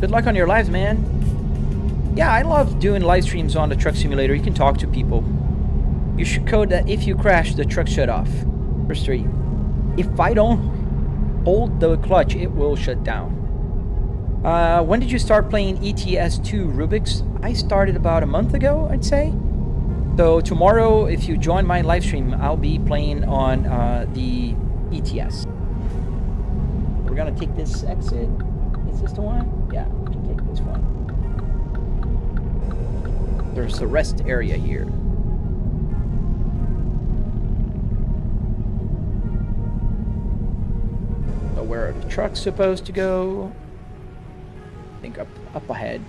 Good luck on your lives, man. Yeah, I love doing live streams on the truck simulator. You can talk to people. You should code that if you crash, the truck shut off. First three. If I don't hold the clutch, it will shut down. When did you start playing ETS2, Rubik's? I started about a month ago, I'd say. So tomorrow, if you join my live stream, I'll be playing on the ETS. We're gonna take this exit. Is this the one? Yeah, we can take this one. There's the rest area here. So where are the trucks supposed to go? I think up ahead.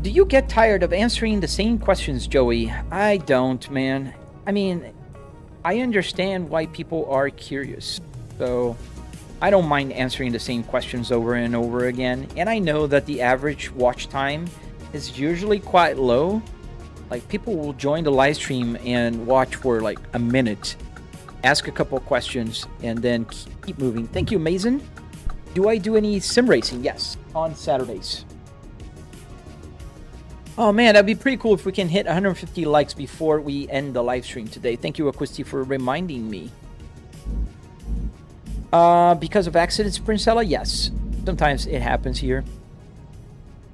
Do you get tired of answering the same questions, Joey? I don't, man. I mean, I understand why people are curious. So I don't mind answering the same questions over and over again. And I know that the average watch time is usually quite low. Like, people will join the live stream and watch for like a minute, ask a couple of questions, and then keep moving. Thank you, Mason. Do I do any sim racing? Yes, on Saturdays. Oh man, that'd be pretty cool if we can hit 150 likes before we end the live stream today. Thank you, Aquisti, for reminding me. Because of accidents, Princella? Yes. Sometimes it happens here.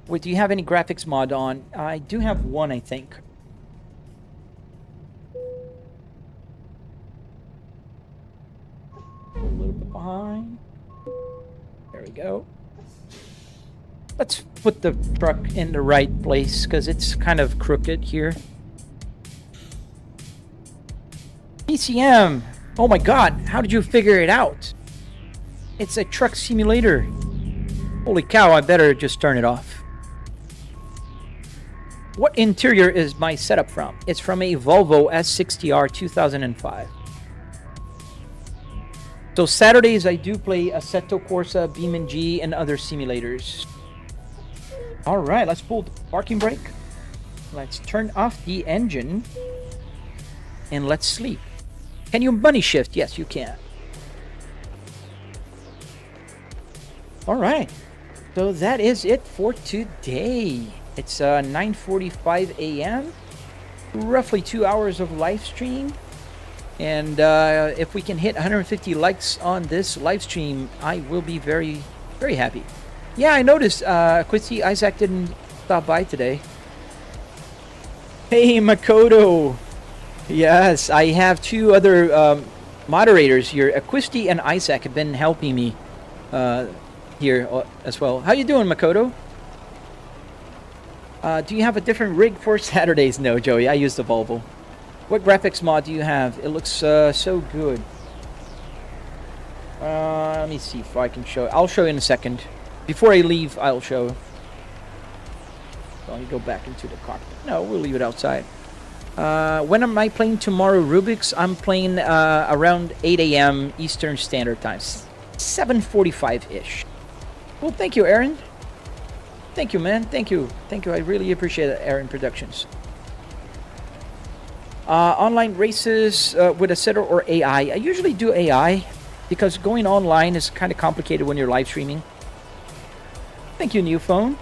Wait, do you have any graphics mod on? I do have one, I think. A little bit behind. There we go. Let's put the truck in the right place because it's kind of crooked here. PCM! Oh my god, how did you figure it out? It's a truck simulator. Holy cow, I better just turn it off. What interior is my setup from? It's from a Volvo S60R 2005. So Saturdays I do play Assetto Corsa, BeamNG, and other simulators. Alright, let's pull the parking brake. Let's turn off the engine. And let's sleep. Can you bunny shift? Yes, you can. Alright. So that is it for today. It's 9:45 a.m. roughly 2 hours of live stream. And if we can hit 150 likes on this live stream, I will be very, very happy. Yeah, I noticed Quincy Isaac didn't stop by today. Hey, Makoto. Yes, I have two other moderators here. Aquisti and Isaac have been helping me here as well. How you doing, Makoto? Do you have a different rig for Saturdays? No, Joey, I use the Volvo. What graphics mod do you have? It looks so good. Let me see if I can show. I'll show you in a second. Before I leave, I'll show. So I'll go back into the cockpit. No, we'll leave it outside. When am I playing tomorrow, Rubik's? I'm playing around 8 a.m. Eastern Standard Time. 7:45-ish. Well, thank you, Aaron. Thank you, man. Thank you. Thank you. I really appreciate it, Aaron Productions. Online races with a setter or AI. I usually do AI because going online is kind of complicated when you're live streaming. Thank you, new phone.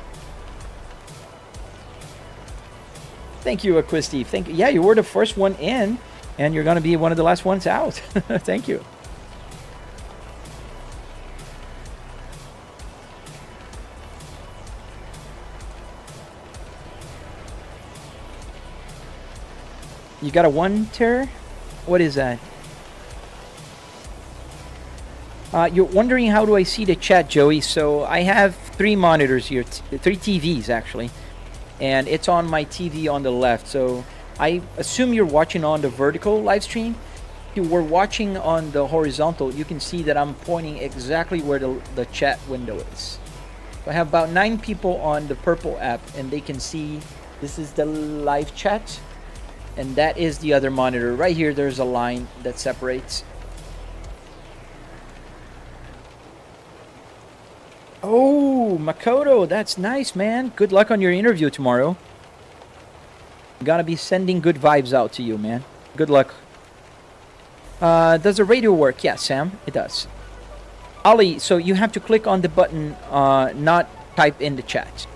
Thank you, Aquisti. Thank you. Yeah, you were the first one in, and you're going to be one of the last ones out. Thank you. You got a 1 tera? What is that? You're wondering how do I see the chat, Joey? So I have 3 monitors here, 3 TVs actually, and it's on my TV on the left. So I assume you're watching on the vertical live stream. If you were watching on the horizontal, you can see that I'm pointing exactly where the chat window is. So I have about 9 people on the purple app, and they can see this is the live chat. And that is the other monitor. Right here, there's a line that separates. Oh, Makoto, that's nice, man. Good luck on your interview tomorrow. I'm gonna be sending good vibes out to you, man. Good luck. Does the radio work? Yeah, Sam, it does. Ali, so you have to click on the button, not type in the chat.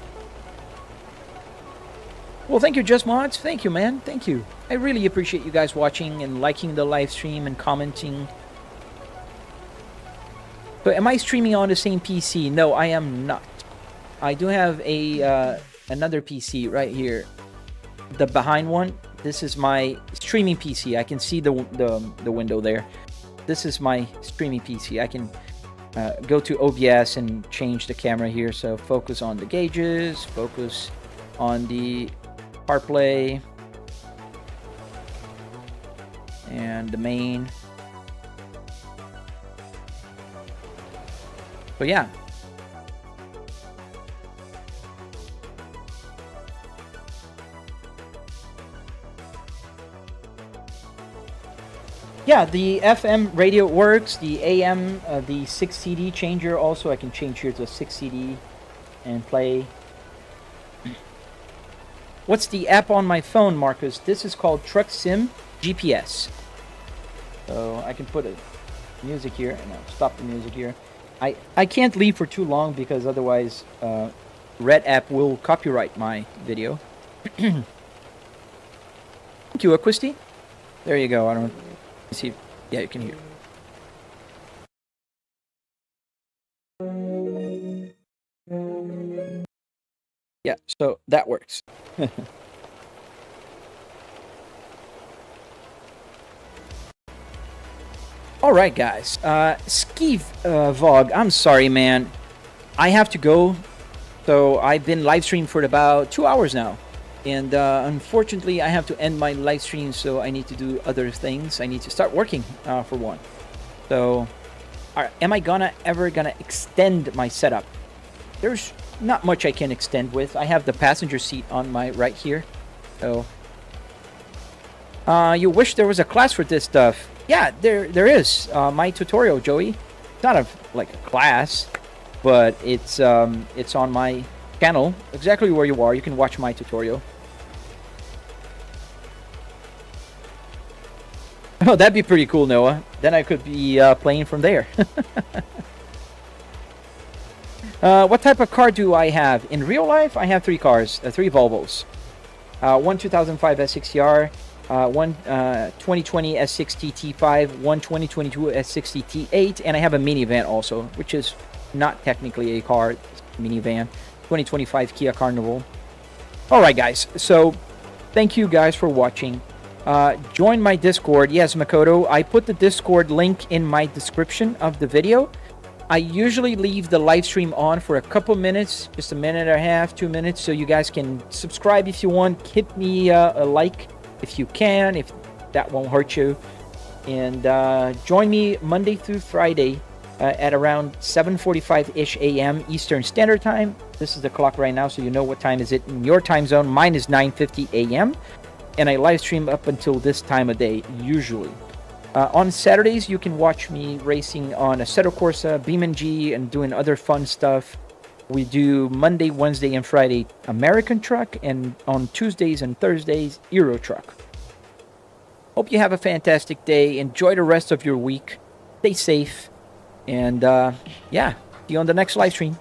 Well, thank you, Just Mods. Thank you, man. Thank you. I really appreciate you guys watching and liking the live stream and commenting. So, am I streaming on the same PC? No, I am not. I do have a another PC right here. The behind one. This is my streaming PC. I can see the window there. This is my streaming PC. I can go to OBS and change the camera here. So, focus on the gauges. Focus on the CarPlay and the main. So yeah. Yeah, the FM radio works. The AM, the 6 CD changer also. I can change here to a 6 CD and play. What's the app on my phone, Marcus? This is called Truck Sim GPS. So I can put a music here, and I'll stop the music here. I can't leave for too long because otherwise Red App will copyright my video. Thank you, Aquisti. There you go. I don't see. Yeah, you can hear. Yeah, so that works. All right, guys. Skeeve Vog, I'm sorry, man. I have to go. So I've been live streaming for about 2 hours now. And unfortunately, I have to end my live stream, so I need to do other things. I need to start working, for one. So, am I ever gonna extend my setup? There's not much I can extend with. I have the passenger seat on my right here. So, you wish there was a class for this stuff. Yeah, there is. My tutorial, Joey. It's not like a class, but it's on my channel. Exactly where you are, you can watch my tutorial. Oh, that'd be pretty cool, Noah. Then I could be playing from there. What type of car do I have? In real life, I have 3 cars, 3 Volvos. one 2005 S60R, one 2020 S60 T5, one 2022 S60 T8, and I have a minivan also, which is not technically a car, it's a minivan, 2025 Kia Carnival. All right, guys, so thank you guys for watching. Join my Discord. Yes, Makoto, I put the Discord link in my description of the video. I usually leave the live stream on for a couple minutes, just a minute and a half, 2 minutes, so you guys can subscribe if you want. Hit me a like if you can, if that won't hurt you. And join me Monday through Friday at around 7:45-ish a.m. Eastern Standard Time. This is the clock right now, so you know what time is it in your time zone. Mine is 9:50 a.m. And I live stream up until this time of day, usually. On Saturdays, you can watch me racing on Assetto Corsa, BeamNG, and doing other fun stuff. We do Monday, Wednesday, and Friday American Truck, and on Tuesdays and Thursdays, Euro Truck. Hope you have a fantastic day. Enjoy the rest of your week. Stay safe. And yeah, see you on the next live stream.